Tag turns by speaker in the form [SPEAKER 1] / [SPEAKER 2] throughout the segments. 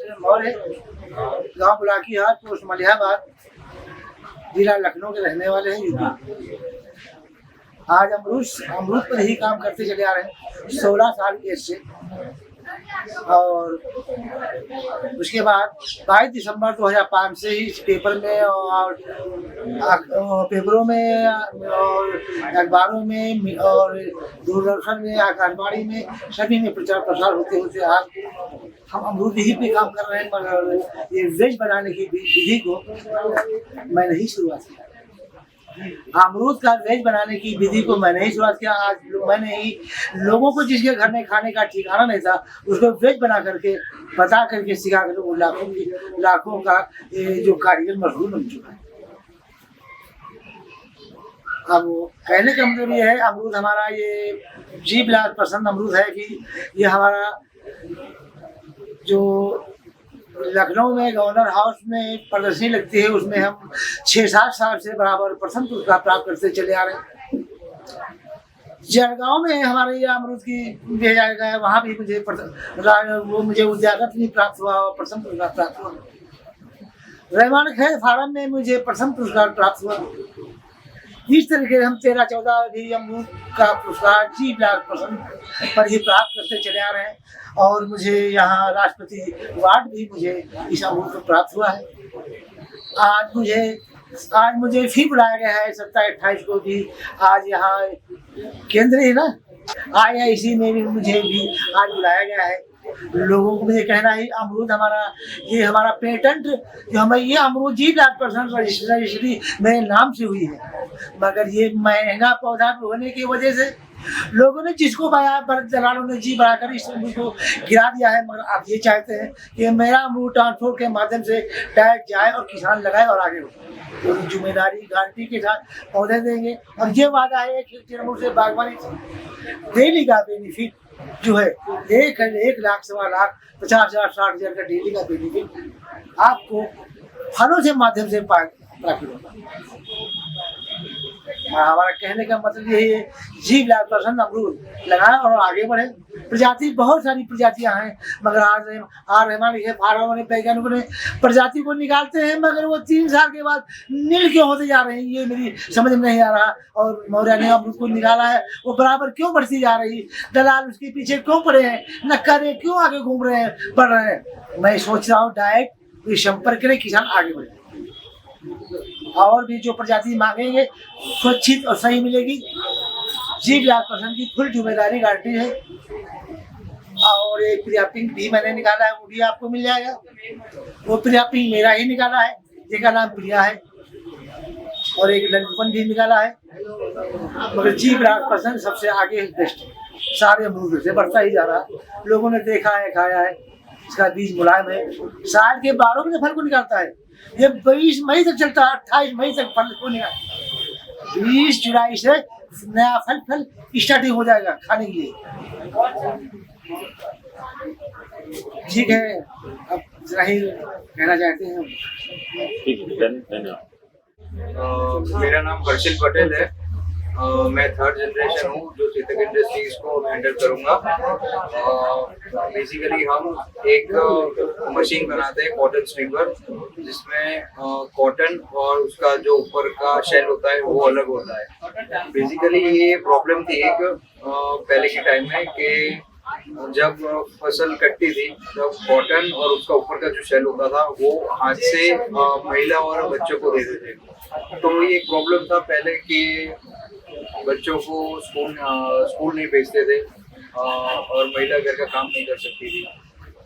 [SPEAKER 1] राजेंद्र मौर्य, गांव बुलाकीहाट, पोस्ट मलिहाबाद, जिला लखनऊ के रहने वाले हैं, यूपी। आज अमरूद पर ही काम करते चले आ रहे हैं 16 साल की एज से। और उसके बाद 22 दिसंबर 2005 से ही पेपर में और पेपरों में और अखबारों में और दूरदर्शन में, आकाशवाणी में, सभी में प्रचार प्रसार होते होते आज हम अमरूद ही पे काम कर रहे हैं। मगर ये वेज बनाने की विधि को मैंने ही शुरुआत किया। अमरूद का वेज बनाने की विधि को मैंने ही शुरुआत किया। आज मैंने ही लोगों को जिसके घर में खाने का ठिकाना नहीं था उसको वेज बना करके बता करके सिखा कर लाखों का जो कारीगर मशहूर बन चुका है। अब कहने का मतलब ये है, अमरूद हमारा ये जी बिलास पसंद अमरूद है कि ये हमारा जो लखनऊ में गवर्नर हाउस में प्रदर्शनी लगती है उसमें हम 6-7 साल से बराबर प्रथम पुरस्कार प्राप्त करते चले आ रहे हैं। जलगांव में हमारे ये अमरूद की भेजा गया है, वहाँ भी मुझे उद्यागत भी प्राप्त हुआ और प्रथम पुरस्कार प्राप्त हुआ। रहमान खैर फार्म में मुझे प्रथम पुरस्कार प्राप्त हुआ। इस तरीके से हम 13-14 भी अमरूद का पुरस्कार जी बिलास पसंद पर ही प्राप्त करते चले आ रहे हैं। और मुझे यहाँ राष्ट्रपति अवार्ड भी मुझे इस अमरूद को प्राप्त हुआ है। आज मुझे फिर बुलाया गया है 27-28 को भी। आज यहाँ केंद्र है ना, IIC में भी मुझे भी आज बुलाया गया है। लोगों को मुझे कहना है अमरूद हमारा पेटेंट जो हमें ये अमरूद जी बिलास पसंद रजिस्ट्री मेरे नाम से हुई है। मगर ये महंगा पौधा होने की वजह से लोगों ने जिसको बनाया पर दलालों ने जी बढ़ाकर इस अमरूद को गिरा दिया है। मगर आप ये चाहते हैं कि मेरा अमरूद ट्रांसपोर्ट के माध्यम से डायरेक्ट जाए और किसान लगाए और आगे हो। तो जिम्मेदारी गारंटी के साथ पौधे देंगे। और ये वादा है कि अमरूद से बागवानी डेली का बेनिफिट जो है 1 लाख, 1.25 लाख, 50,000, 60,000 का डेली का बेनिफिट आपको फलों से माध्यम से प्राप्त होगा। हमारा कहने का मतलब यही है, जी बिलास पसंद अमरूद लगाएं और आगे बढ़े। प्रजाति बहुत सारी प्रजातियां हैं, मगर आज हमारे फार्मों ने, वैज्ञानिकों ने प्रजाति को निकालते हैं मगर वो 3 साल के बाद नील क्यों होते जा रहे हैं ये मेरी समझ में नहीं आ रहा। और मौर्य ने अमरूद को निकाला है, वो बराबर क्यों बढ़ती जा रही, दलाल उसके पीछे क्यों पड़े हैं, नक्कारे क्यों आगे घूम रहे हैं, बढ़ रहे हैं। मैं सोच रहा हूँ डायरेक्ट संपर्क करें, किसान आगे बढ़े। और भी जो प्रजाति मांगेंगे सुरक्षित और सही मिलेगी। जी बिलास पसंद की फुल जिम्मेदारी गारंटी है। और एक प्रियापिंग भी मैंने निकाला है, वो भी आपको मिल जाएगा। वो प्रियापिंग मेरा ही निकाला है, जिसका नाम प्रिया है। और एक ललितपन भी निकाला है। मगर जी बिलास पसंद सबसे आगे बेस्ट है, सारे अमरूद से बढ़ता ही जा रहा है। लोगों ने देखा है, खाया है, इसका बीज मुलायम है, साल के 12 महीने फल को निकालता है। ये 22 मई तक चलता है, 28 मई तक फल को निकालता है। 20 जुलाई से नया फल स्टार्टिंग हो जाएगा खाने के लिए। ठीक है, अब जरा ही कहना चाहते हैं।
[SPEAKER 2] मेरा नाम हर्षिल पटेल है। मैं 3rd जनरेशन हूँ जो चेतक इंडस्ट्रीज को हैंडल करूँगा। बेसिकली हम एक मशीन बनाते हैं कॉटन स्ट्रिपर, जिसमें कॉटन और उसका जो ऊपर का शेल होता है वो अलग होता है। बेसिकली ये प्रॉब्लम थी एक पहले के टाइम में कि जब फसल कटती थी तब कॉटन और उसका ऊपर का जो शेल होता था वो हाथ से महिला और बच्चों को देते थे। तो ये एक प्रॉब्लम था पहले कि बच्चों को स्कूल नहीं भेजते थे और महिला घर का काम नहीं कर सकती थी।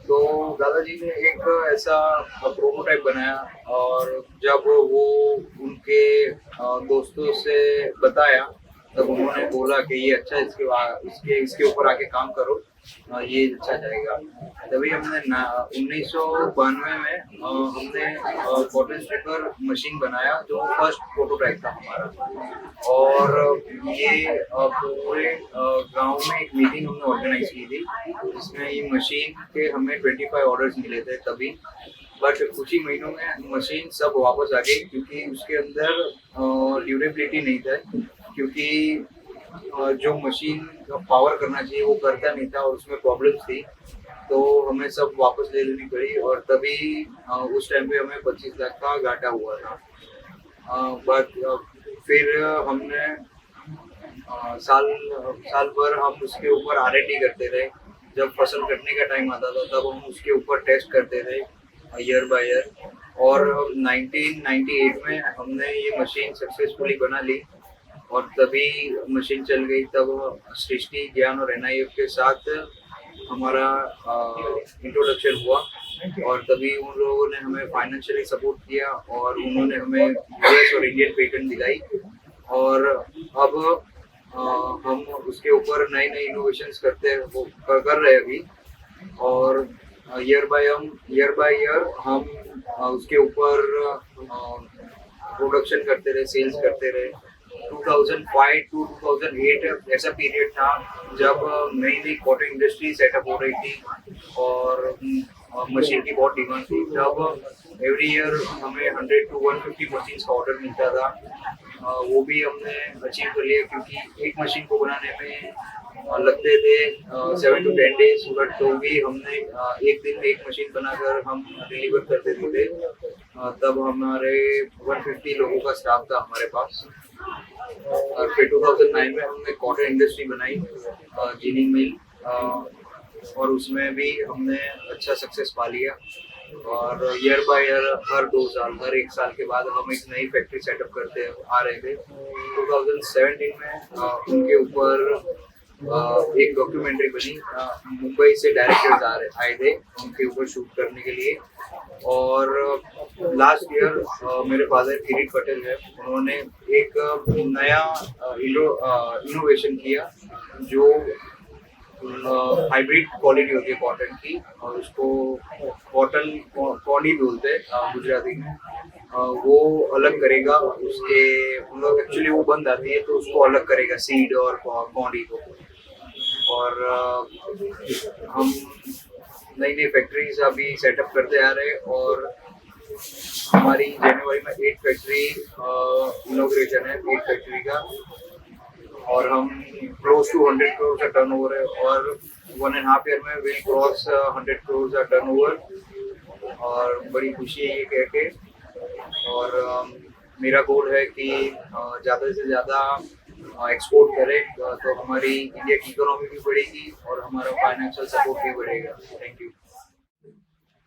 [SPEAKER 2] तो दादाजी ने एक ऐसा प्रोटोटाइप बनाया और जब वो उनके दोस्तों से बताया तब उन्होंने बोला कि ये अच्छा, इसके ऊपर आके काम करो, ये अच्छा जाएगा। तभी हमने 1992 में हमने कॉटन स्ट्रिपर मशीन बनाया जो फर्स्ट प्रोटोटाइप था हमारा। और ये पूरे गांव में एक मीटिंग हमने ऑर्गेनाइज की थी जिसमें ये मशीन के हमें 25 ऑर्डर्स मिले थे तभी। बट कुछ ही महीनों में मशीन सब वापस आ गई क्योंकि उसके अंदर ड्यूरेबिलिटी नहीं था, क्योंकि जो मशीन का पावर करना चाहिए वो करता नहीं था और उसमें प्रॉब्लम्स थी। तो हमें सब वापस ले लेनी पड़ी और तभी उस टाइम पे हमें 25 लाख का घाटा हुआ था। बट फिर हमने साल साल भर हम उसके ऊपर R&D करते रहे। जब फसल कटने का टाइम आता था तब हम उसके ऊपर टेस्ट करते रहे ईयर बाय ईयर, और 1998 में हमने ये मशीन सक्सेसफुली बना ली और तभी मशीन चल गई। तब सृष्टि, ज्ञान और NIF के साथ हमारा इंट्रोडक्शन हुआ और तभी उन लोगों ने हमें फाइनेंशियली सपोर्ट किया और उन्होंने हमें US और इंडियन पेटेंट दिलाई। और अब हम उसके ऊपर नए नए इनोवेशंस कर रहे हैं अभी, और ईयर बाय ईयर हम उसके ऊपर प्रोडक्शन करते रहे, सेल्स करते रहे। 2005 टू 2008 ऐसा पीरियड था जब नई नई कॉटन इंडस्ट्री सेटअप हो रही थी और मशीन की बहुत डिमांड थी। तब एवरी ईयर हमें 100 टू 150 मशीन का ऑर्डर मिलता था। वो भी हमने अचीव कर लिया क्योंकि एक मशीन को बनाने में लगते थे 7 टू 10 डेज, बट तो भी हमने एक दिन में एक मशीन बनाकर हम डिलीवर कर देते थे। तब हमारे 150 लोगों का स्टाफ था हमारे पास। और फिर 2009 में हमने कॉटन इंडस्ट्री बनाई, जीनिंग मिल, और उसमें भी हमने अच्छा सक्सेस पा लिया। और ईयर बाय ईयर हर 2 साल, हर 1 साल के बाद हम एक नई फैक्ट्री सेटअप करते आ रहे थे। 2017 में उनके ऊपर एक डॉक्यूमेंट्री बनी। मुंबई से डायरेक्टर्स आए थे उनके ऊपर शूट करने के लिए। और लास्ट ईयर मेरे फादर किरीट पटेल है, उन्होंने एक नया इनोवेशन किया जो हाइब्रिड क्वालिटी होती है कॉटन की, और उसको कॉटन कॉडी बोलते हैं गुजराती में। वो अलग करेगा उसके, मतलब एक्चुअली वो बंद आती है तो उसको अलग करेगा सीड और कॉडी को। और हम नई नई फैक्ट्रीज अभी सेटअप करते आ रहे हैं और हमारी जनवरी में 8 फैक्ट्री इनॉग्रेशन है, 8 फैक्ट्री का, और हम क्लोज टू 100 करोड़ का टर्नओवर है और 1.5 ईयर में विल क्रॉस 100 करोड़ का टर्नओवर। और बड़ी खुशी है ये कह के। और मेरा गोल है कि ज़्यादा से ज़्यादा एक्सपोर्ट करें तो हमारी इंडिया की इकोनॉमी भी बढ़ेगी और हमारा फाइनेंशियल सपोर्ट भी बढ़ेगा। Thank you.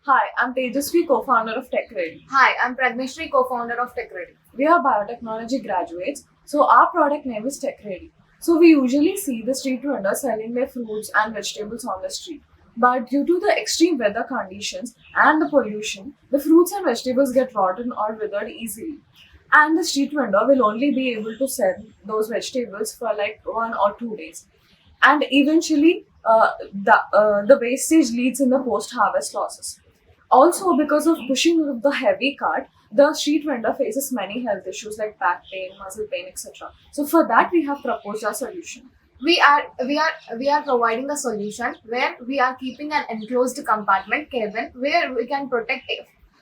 [SPEAKER 3] Hi, I'm Tejasvi, co-founder of TechReady.
[SPEAKER 4] Hi, I'm Pragneshri, co-founder of TechReady.
[SPEAKER 3] We are biotechnology graduates, so our product name is TechReady. So we usually see the street vendors selling their fruits and vegetables on the street. But due to the extreme weather conditions and the pollution, the fruits and vegetables get rotten or withered easily. And the street vendor will only be able to sell those vegetables for like 1 or 2 days. And eventually, the wastage leads in the post-harvest losses. Also, because of pushing of the heavy cart, the street vendor faces many health issues like back pain, muscle pain, etc. So for that, we have proposed a solution.
[SPEAKER 4] We are providing a solution where we are keeping an enclosed compartment cabin where we can protect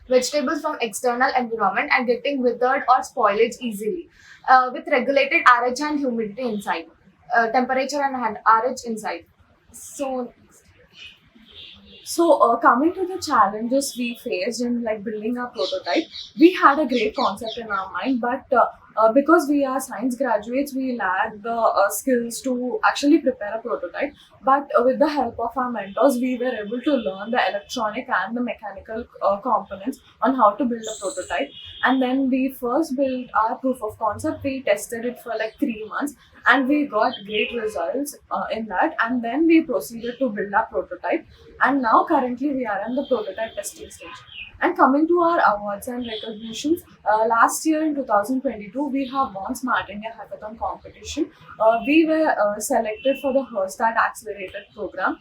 [SPEAKER 4] vegetables from external environment and getting withered or spoilage easily, with regulated RH and humidity inside, temperature and RH inside.
[SPEAKER 3] So coming to the challenges we faced in like building our prototype, we had a great concept in our mind, but because we are science graduates, we lack the skills to actually prepare a prototype. But with the help of our mentors, we were able to learn the electronic and the mechanical components on how to build a prototype. And then we first built our proof of concept. We tested it for like 3 months and we got great results in that. And then we proceeded to build our prototype. And now currently we are in the prototype testing stage. And coming to our awards and recognitions, last year in 2022, we have won Smart India Hackathon competition. We were selected for the Herstad Accelerated Program,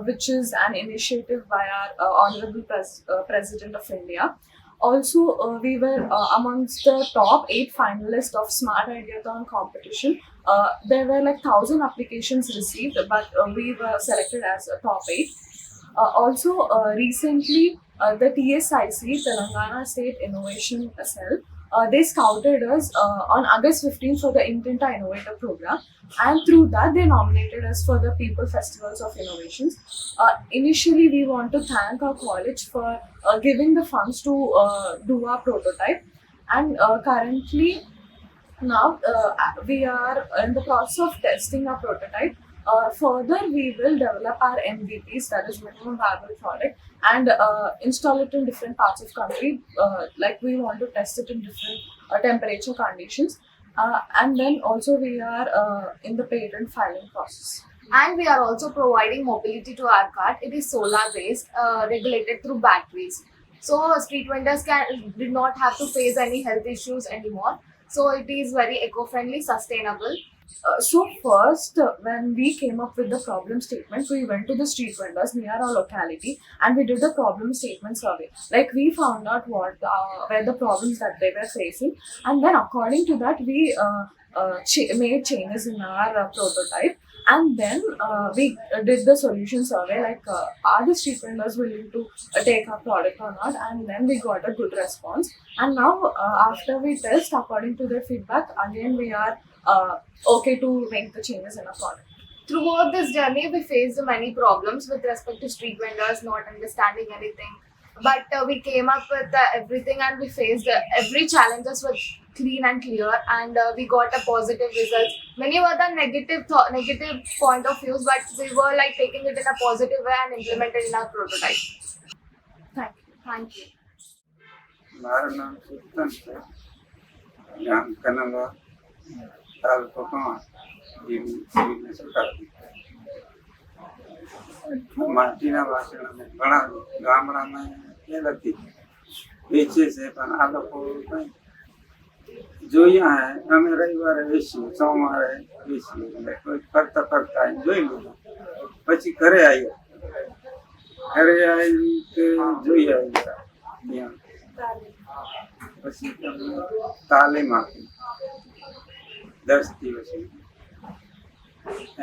[SPEAKER 3] which is an initiative by our Honorable President of India. Also, we were amongst the top 8 finalists of Smart Ideathon competition. There were like 1,000 applications received, but we were selected as a top 8. Also, recently, the TSIC, Telangana State Innovation Cell, they scouted us on August 15th for the Intenta Innovator program, and through that they nominated us for the People Festivals of Innovations. Initially, we want to thank our college for giving the funds to do our prototype, and currently now we are in the process of testing our prototype. Further, we will develop our MVPs, that is minimum viable product, and install it in different parts of country. Like we want to test it in different temperature conditions, and then also we are in the patent filing process.
[SPEAKER 4] And we are also providing mobility to our cart. It is solar based, regulated through batteries. So street vendors did not have to face any health issues anymore. So it is very eco-friendly, sustainable.
[SPEAKER 3] So first, when we came up with the problem statement, we went to the street vendors near our locality and we did the problem statement survey. Like we found out what were the problems that they were facing, and then according to that, we made changes in our prototype. And then we did the solution survey, like are the street vendors willing to take our product or not? And then we got a good response. And now after we test according to their feedback, again we are okay to make the changes in our product.
[SPEAKER 4] Throughout this journey, we faced many problems with respect to street vendors not understanding anything. But we came up with everything, and we faced every challenges with clean and clear, and we got a positive results. Many were the negative point of views, but we were like taking it in a positive way and implemented in our prototype.
[SPEAKER 3] Thank you.
[SPEAKER 4] Thank you.
[SPEAKER 5] મારું નામ સુલતાન છે, ગામ કનવા, તાલુકો કવા, જિલ્લો સતારા. માટીના વાસણ અમે ઘણા ગામડામાં પહેલાથી વેચે છે, પણ આ લોકો કંઈ જોયા હે. અમે રવિવારે વેચીએ, સોમવારે વેચીએ, એટલે કોઈ ફરતા ફરતા જોઈ લીધું. પછી ઘરે આવ્યા, ઘરે આવી કે જોઈ આવ્યા ત્યાં. પછી તમને તાલીમ આપી 10 દિવસની.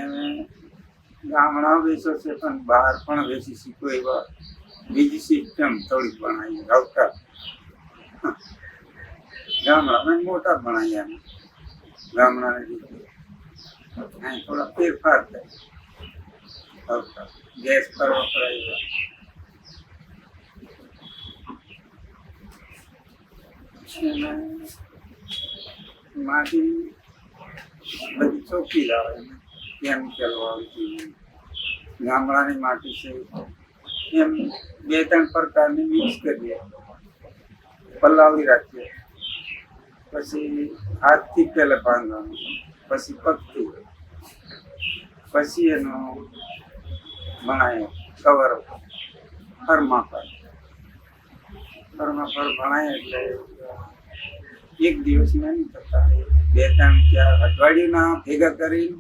[SPEAKER 5] એમે ગામડા વેચો છે, પણ બહાર પણ વેચી શીખો એવા બીજી સિસ્ટમ થોડીક બનાવી. આવતા ગામડામાં મોટા બનાવ્યા અમે ગામડાને રીતે. અહીં થોડા ફેરફાર થાય. આવતા ગેસ પર વપરાય. માટી બધી ચોખ્ખી લાવે, કેમિકલ વાળું. ગામડાની માટી છે એમ 2-3 પ્રકારની મિક્સ કરીએ, પલાવી રાખીએ. પછી હાથથી પહેલાં બાંધવાનું, પછી પગથી, પછી એનો ભણાય કવર ફરમાફર ભણાય. એટલે એક દિવસમાં નહીં થતા, 2-3-4 અઠવાડિયુંના ભેગા કરીને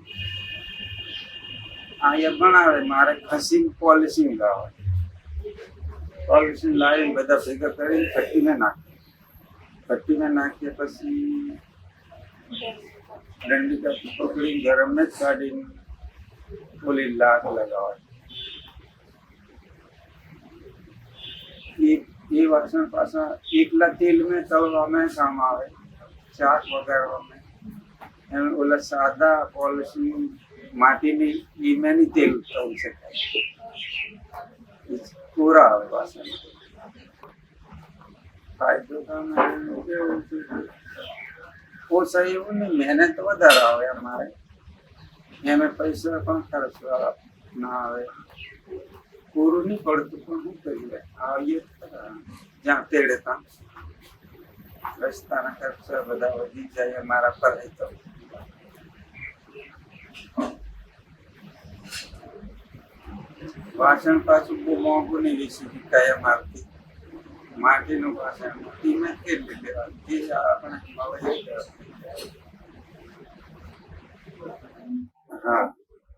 [SPEAKER 5] અહીંયા બનાવે. મારે ખસીને પોલિશિંગ લાવે, પોલિશિંગ લાવીને બધા ભેગા કરીને ભટ્ટીને નાખે. ભટ્ટીને નાખીએ પછી ડંડી કાપી પકડીને ગરમને જ કાઢીને ઓલી લાગ લગાવે. એ વાસણ પાછા એકલા તેલ મેં તળવામાં કામ આવે, શાક વઘારવામાં. એમ ઓલા સાદા પોલિશિંગ માટીની એ મેં નહીં તેલ તળી શકાય, કોરા આવે વાસણ. ફાયદો તમે કેવું છે, ઓછા એવું નહીં, મહેનત વધારે આવે અમારે. એમે પૈસા પણ ખર્ચવા ના આવે. પૂરું નહીં પડતું, પણ શું કરીએ, આવીએ જ્યાં તેડે ત્યાં. રસ્તાના ખર્ચા બધા વધી જાય અમારા પર. તો વાસણ પાછું બહુ મોંઘું નહીં વેચી શકાય અમારથી. માટીનું વાસણ ધીમે કેટલી લેવાનું, જે આપણે મળે. હા,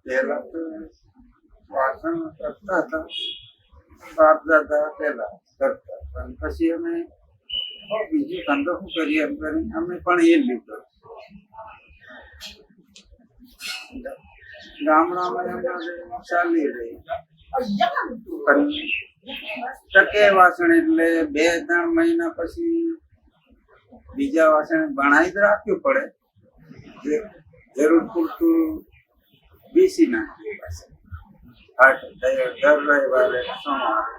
[SPEAKER 5] પહેલા તો વાસણ કરતા હતા, બાપ દાદા પહેલા કરતા, પણ પછી અમે બીજું ધંધો શું કરીએ એમ કરીને અમે પણ એ લીધો. ગામડામાં અમારે ચાલી રહી, પણ ટકે વાસણ એટલે 2-3 મહિના પછી બીજા વાસણ બનાવી જ રાખ્યું પડે. જરૂર પૂરતું બીસી નાખ્યું પાસે દર રવિવારે સોમવારે.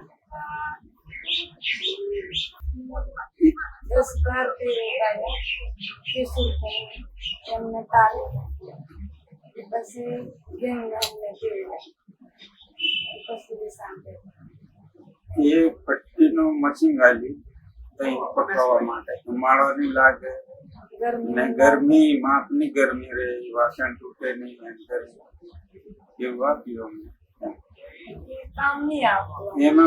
[SPEAKER 6] દસ બાર એમને તારે પછી ગંગાને પછી સાંભળે
[SPEAKER 5] એ પટ્ટીનું મશીન આલ્યું તઈ પકવવા માટે ઉમાળો નહીં લાગે ને ગરમી માપની ગરમી રહે વાસણ તૂટે નહીં એમ કરી એવું આપ્યું અમને.
[SPEAKER 6] કામ નહીં આવતું.
[SPEAKER 5] એમાં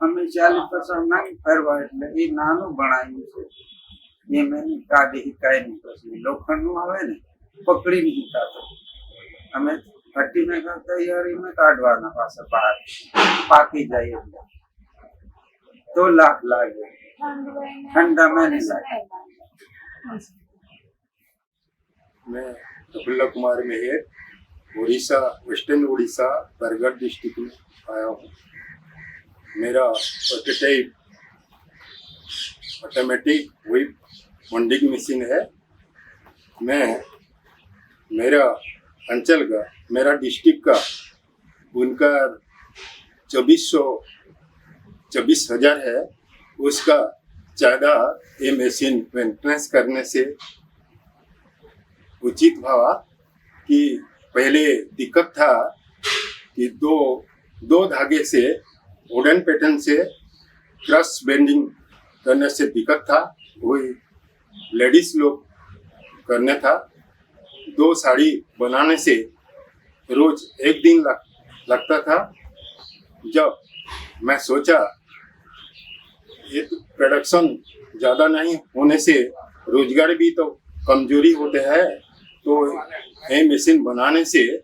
[SPEAKER 5] અમે 40% નાની ફરવા એટલે એ નાનું બનાવ્યું છે. એમ એની કાઢી હિકાય નહીં પછી લોખંડનું આવે ને પકડી નહીં હિકાતો. અમે ભટ્ટીને તૈયારીમાં કાઢવાના પાછા બહાર પાકી જાય એટલે તો લાખ લાગે. ठंडा में नहीं लगा.
[SPEAKER 7] मैं प्रफुल्ल कुमार मेहर उड़ीसा वेस्टर्न उड़ीसा बरगढ़ डिस्ट्रिक्ट में आया हूँ. मेरा prototype automatic whip moulding machine है. मैं मेरा अंचल का मेरा डिस्ट्रिक्ट का उनका 24,000 है. उसका ज़्यादा ये मशीन मेंटेनेंस करने से उचित भावा कि पहले दिक्कत था कि दो धागे से वुडन पैटर्न से क्रॉस बेंडिंग करने से दिक्कत था. वही लेडीज लोग करने था. 2 साड़ी बनाने से रोज 1 दिन लगता था. जब मैं सोचा ये तो प्रोडक्शन ज़्यादा नहीं होने से रोजगार भी तो कमजोरी होते हैं, तो ये मशीन बनाने से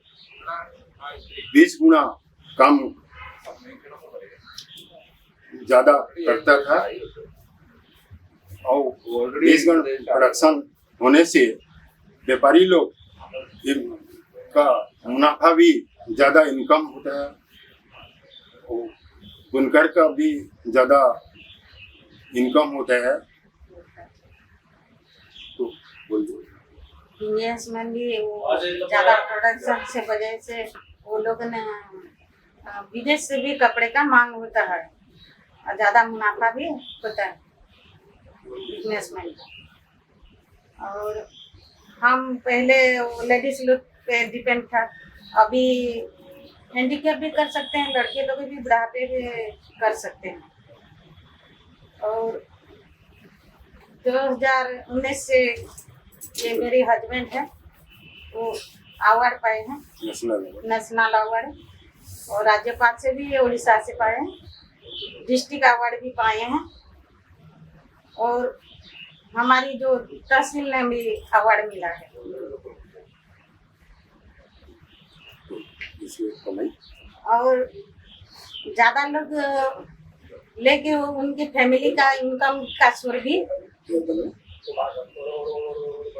[SPEAKER 7] 20 गुना काम ज़्यादा करता था. और 20 गुना प्रोडक्शन होने से व्यापारी लोग का मुनाफा भी ज़्यादा इनकम होता है. और बुनकर का भी ज़्यादा इनकम होता है. तो बोल दो.
[SPEAKER 6] बिजनेसमैन भी वो ज़्यादा प्रोडक्शन से वजह से वो लोग ने विदेश से भी कपड़े का मांग होता है और ज़्यादा मुनाफा भी होता है बिजनेसमैन का. और हम पहले लेडीज लोग पे डिपेंड था. अभी हैंडीकैप भी कर सकते हैं, लड़के लोग भी बुढ़ापे भी कर सकते हैं. और 2019 से ये मेरे हस्बैंड है वो अवार्ड पाए हैं, नेशनल अवार्ड, और राज्यपाल से भी उड़ीसा से पाए हैं, डिस्ट्रिक्ट अवार्ड भी पाए हैं, और हमारी जो तहसील ने भी अवार्ड मिला है. और ज़्यादा लोग लेके उनकी फैमिली का इनकम का स्वर भी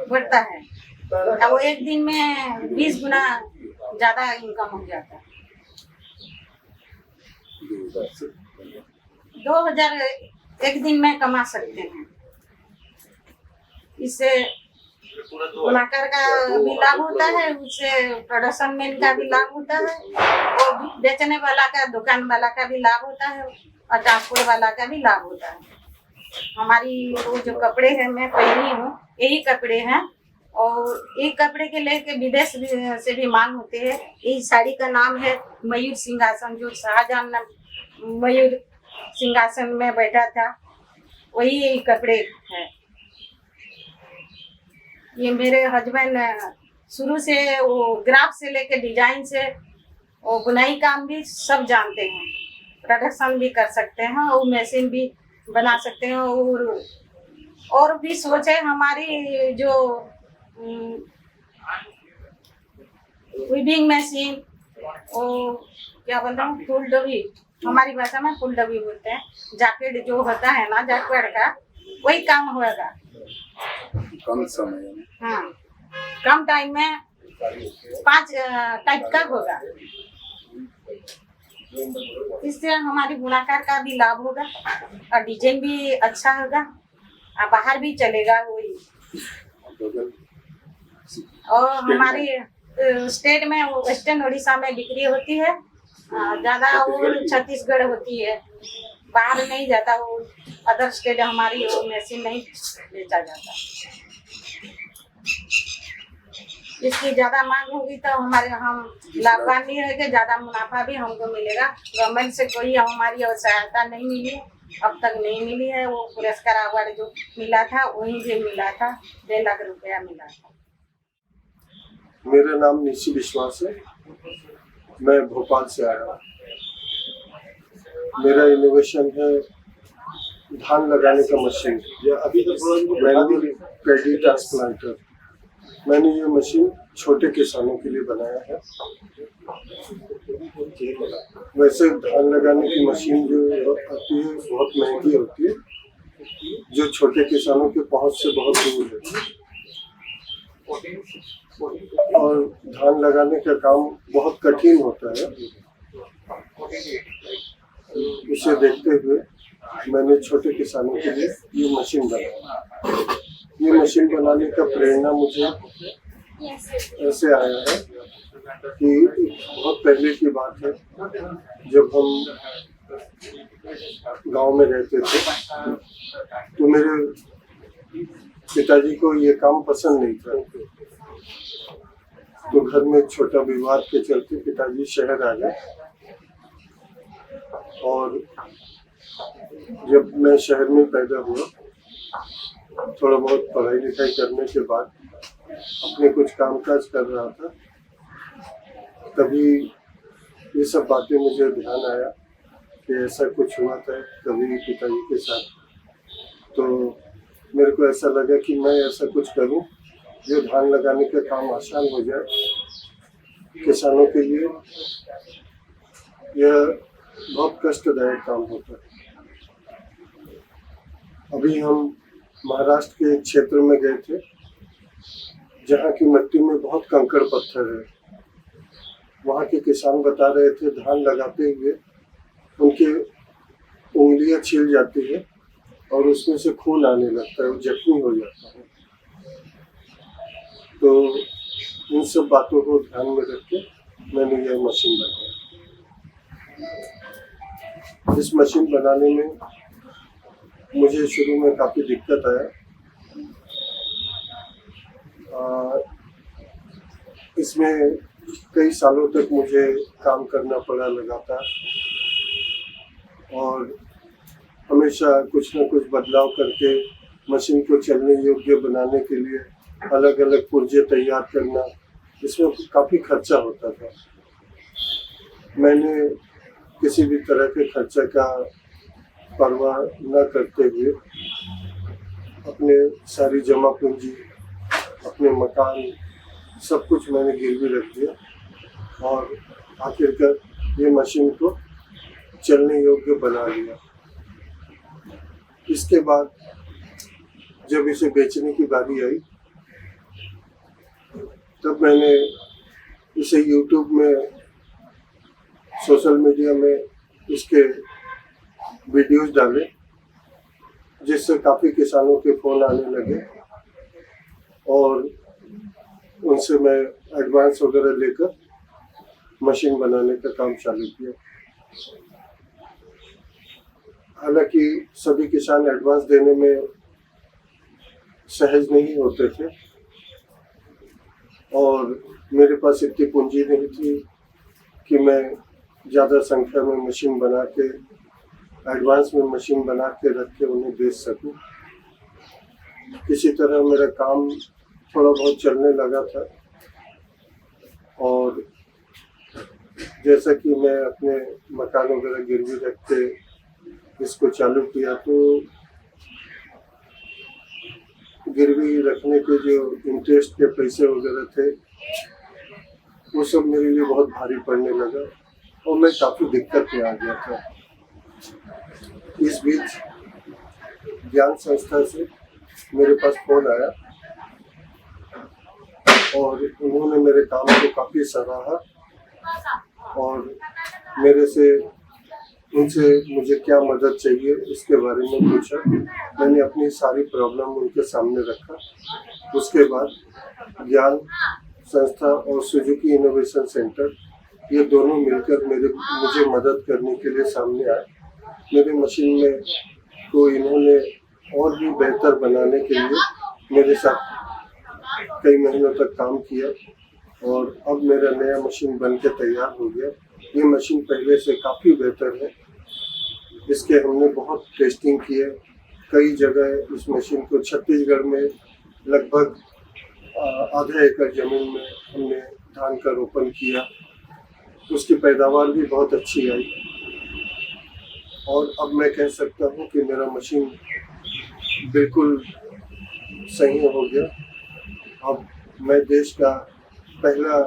[SPEAKER 6] बढ़ता है. अब वो एक दिन में 20 गुना ज़्यादा इनकम हो जाता है. 2000 एक दिन में कमा सकते हैं. इससे बुनाकर का भी लाभ होता है, उससे प्रोडक्शन मैन का भी लाभ होता है, और बेचने वाला का दुकान वाला का भी लाभ होता है, और ट्रांसपोर्ट वाला का भी लाभ होता है. हमारी वो जो कपड़े हैं मैं पहनी हूँ यही कपड़े हैं, और एक कपड़े के लेके विदेश से भी मांग होते हैं. इस साड़ी का नाम है मयूर सिंहासन, जो शाहजहां मयूर सिंहासन में बैठा था वही कपड़े हैं. ये मेरे हस्बैंड शुरू से वो ग्राफ से लेके डिजाइन से वो बुनाई काम भी सब जानते हैं, प्रोडक्शन भी कर सकते हैं, और मशीन भी बना सकते हैं. और भी सोच है हमारी जो वीविंग मशीन, वो क्या बोलते हैं फुल डबी, हमारी भाषा में फुल डबी बोलते हैं. जैकेट जो होता है ना जैकेट का वही काम होगा
[SPEAKER 7] कम समय में.
[SPEAKER 6] हाँ, कम टाइम में 5 टाइप का होगा. इससे हमारी बुनाकार का भी लाभ होगा और डिजाइन भी अच्छा होगा बाहर भी चलेगा वही। और हमारी स्टेट में वो वेस्टर्न उड़ीसा में बिक्री होती है, ज्यादा वो छत्तीसगढ़ होती है, बाहर नहीं जाता वो। अदर स्टेट हमारी वो मशीन नहीं बेचा जाता। इसकी ज्यादा मांग होगी तो हमारे हम लाभवान भी रहेंगे, ज्यादा मुनाफा भी हमको मिलेगा। गवर्नमेंट से कोई हमारी सहायता नहीं मिली, अब तक नहीं मिली है। वो पुरस्कार अवार्ड जो मिला था वही भी मिला था, 1.5 लाख रुपया मिला था।
[SPEAKER 8] मेरा नाम निशी विश्वास है, मैं भोपाल से आया हूँ। मेरा इनोवेशन है धान लगाने का मशीन, मैनुअल पैडी ट्रांसप्लांटर। मैंने ये मशीन छोटे किसानों के लिए बनाया है। वैसे धान लगाने की मशीन जो आती है बहुत महंगी होती है, जो छोटे किसानों के पहुंच से बहुत दूर है, और धान लगाने का काम बहुत कठिन होता है। इसे देखते हुए मैंने छोटे किसानों के लिए ये मशीन बनाया। ये मशीन बनाने का प्रेरणा मुझे ऐसे आया है कि बहुत पहले की बात है, जब हम गांव में रहते थे तो मेरे पिताजी को ये काम पसंद नहीं था। तो घर में छोटा विवाद के चलते पिताजी शहर आ गए, और जब मैं शहर में पैदा हुआ, थोड़ा बहुत पढ़ाई लिखाई करने के बाद अपने कुछ कामकाज कर रहा था, तभी ये सब बातें मुझे ध्यान आया कि ऐसा कुछ हुआ था कभी पिताजी के साथ। तो मेरे को ऐसा लगा कि मैं ऐसा कुछ करूं जो धान लगाने का काम आसान हो जाए। किसानों के लिए यह बहुत कष्टदायक काम होता है। अभी हम महाराष्ट्र के एक क्षेत्र में गए थे जहाँ की मिट्टी में बहुत कंकड़ पत्थर है। वहाँ के किसान बता रहे थे धान लगाते हुए उनके उंगलियां छिल जाती है और उसमें से खून आने लगता है, वो जख्मी हो जाता है। तो इन सब बातों को ध्यान में रख के मैंने यह मशीन बनाई। इस मशीन बनाने में मुझे शुरू में काफ़ी दिक्कत आया। इसमें कई सालों तक मुझे काम करना पड़ा लगातार, और हमेशा कुछ न कुछ बदलाव करके मशीन को चलने योग्य बनाने के लिए अलग अलग पुर्जे तैयार करना, इसमें काफ़ी खर्चा होता था। मैंने किसी भी तरह के खर्चे का परवाह न करते हुए अपने सारी जमा पूंजी, अपने मकान, सब कुछ मैंने गिरवी रख दिया, और आखिरकार ये मशीन को चलने योग्य बना लिया। इसके बाद जब इसे बेचने की बारी आई, तब मैंने इसे YouTube में, सोशल मीडिया में इसके वीडियोस डाले, जिससे काफ़ी किसानों के फ़ोन आने लगे, और उनसे मैं एडवांस वगैरह लेकर मशीन बनाने का काम चालू किया। हालांकि सभी किसान एडवांस देने में सहज नहीं होते थे, और मेरे पास इतनी पूंजी नहीं थी कि मैं ज़्यादा संख्या में मशीन बना के, एडवांस में मशीन बना के रख के उन्हें बेच सकूं। किसी तरह मेरा काम थोड़ा बहुत चलने लगा था, और जैसा कि मैं अपने मकान वगैरह गिरवी रख के इसको चालू किया, तो गिरवी रखने के जो इंटरेस्ट के पैसे वगैरह थे वो सब मेरे लिए बहुत भारी पड़ने लगा, और मैं काफ़ी दिक्कत में आ गया था। इस बीच ज्ञान संस्था से मेरे पास फोन आया, और उन्होंने मेरे काम को काफ़ी सराहा, और मेरे से उनसे मुझे क्या मदद चाहिए इसके बारे में पूछा। मैंने अपनी सारी प्रॉब्लम उनके सामने रखा। उसके बाद ज्ञान संस्था और सुजुकी इनोवेशन सेंटर ये दोनों मिलकर मुझे मदद करने के लिए सामने आए। मेरे मशीन में को इन्होंने और भी बेहतर बनाने के लिए मेरे साथ कई महीनों तक काम किया और अब मेरा नया मशीन बन के तैयार हो गया। ये मशीन पहले से काफ़ी बेहतर है। इसके हमने बहुत टेस्टिंग किए कई जगह। इस मशीन को छत्तीसगढ़ में लगभग आधा एकड़ ज़मीन में हमने धान का रोपण किया। उसकी पैदावार भी बहुत अच्छी आई और अब मैं कह सकता हूँ कि मेरा मशीन बिल्कुल सही हो गया। अब मैं देश का पहला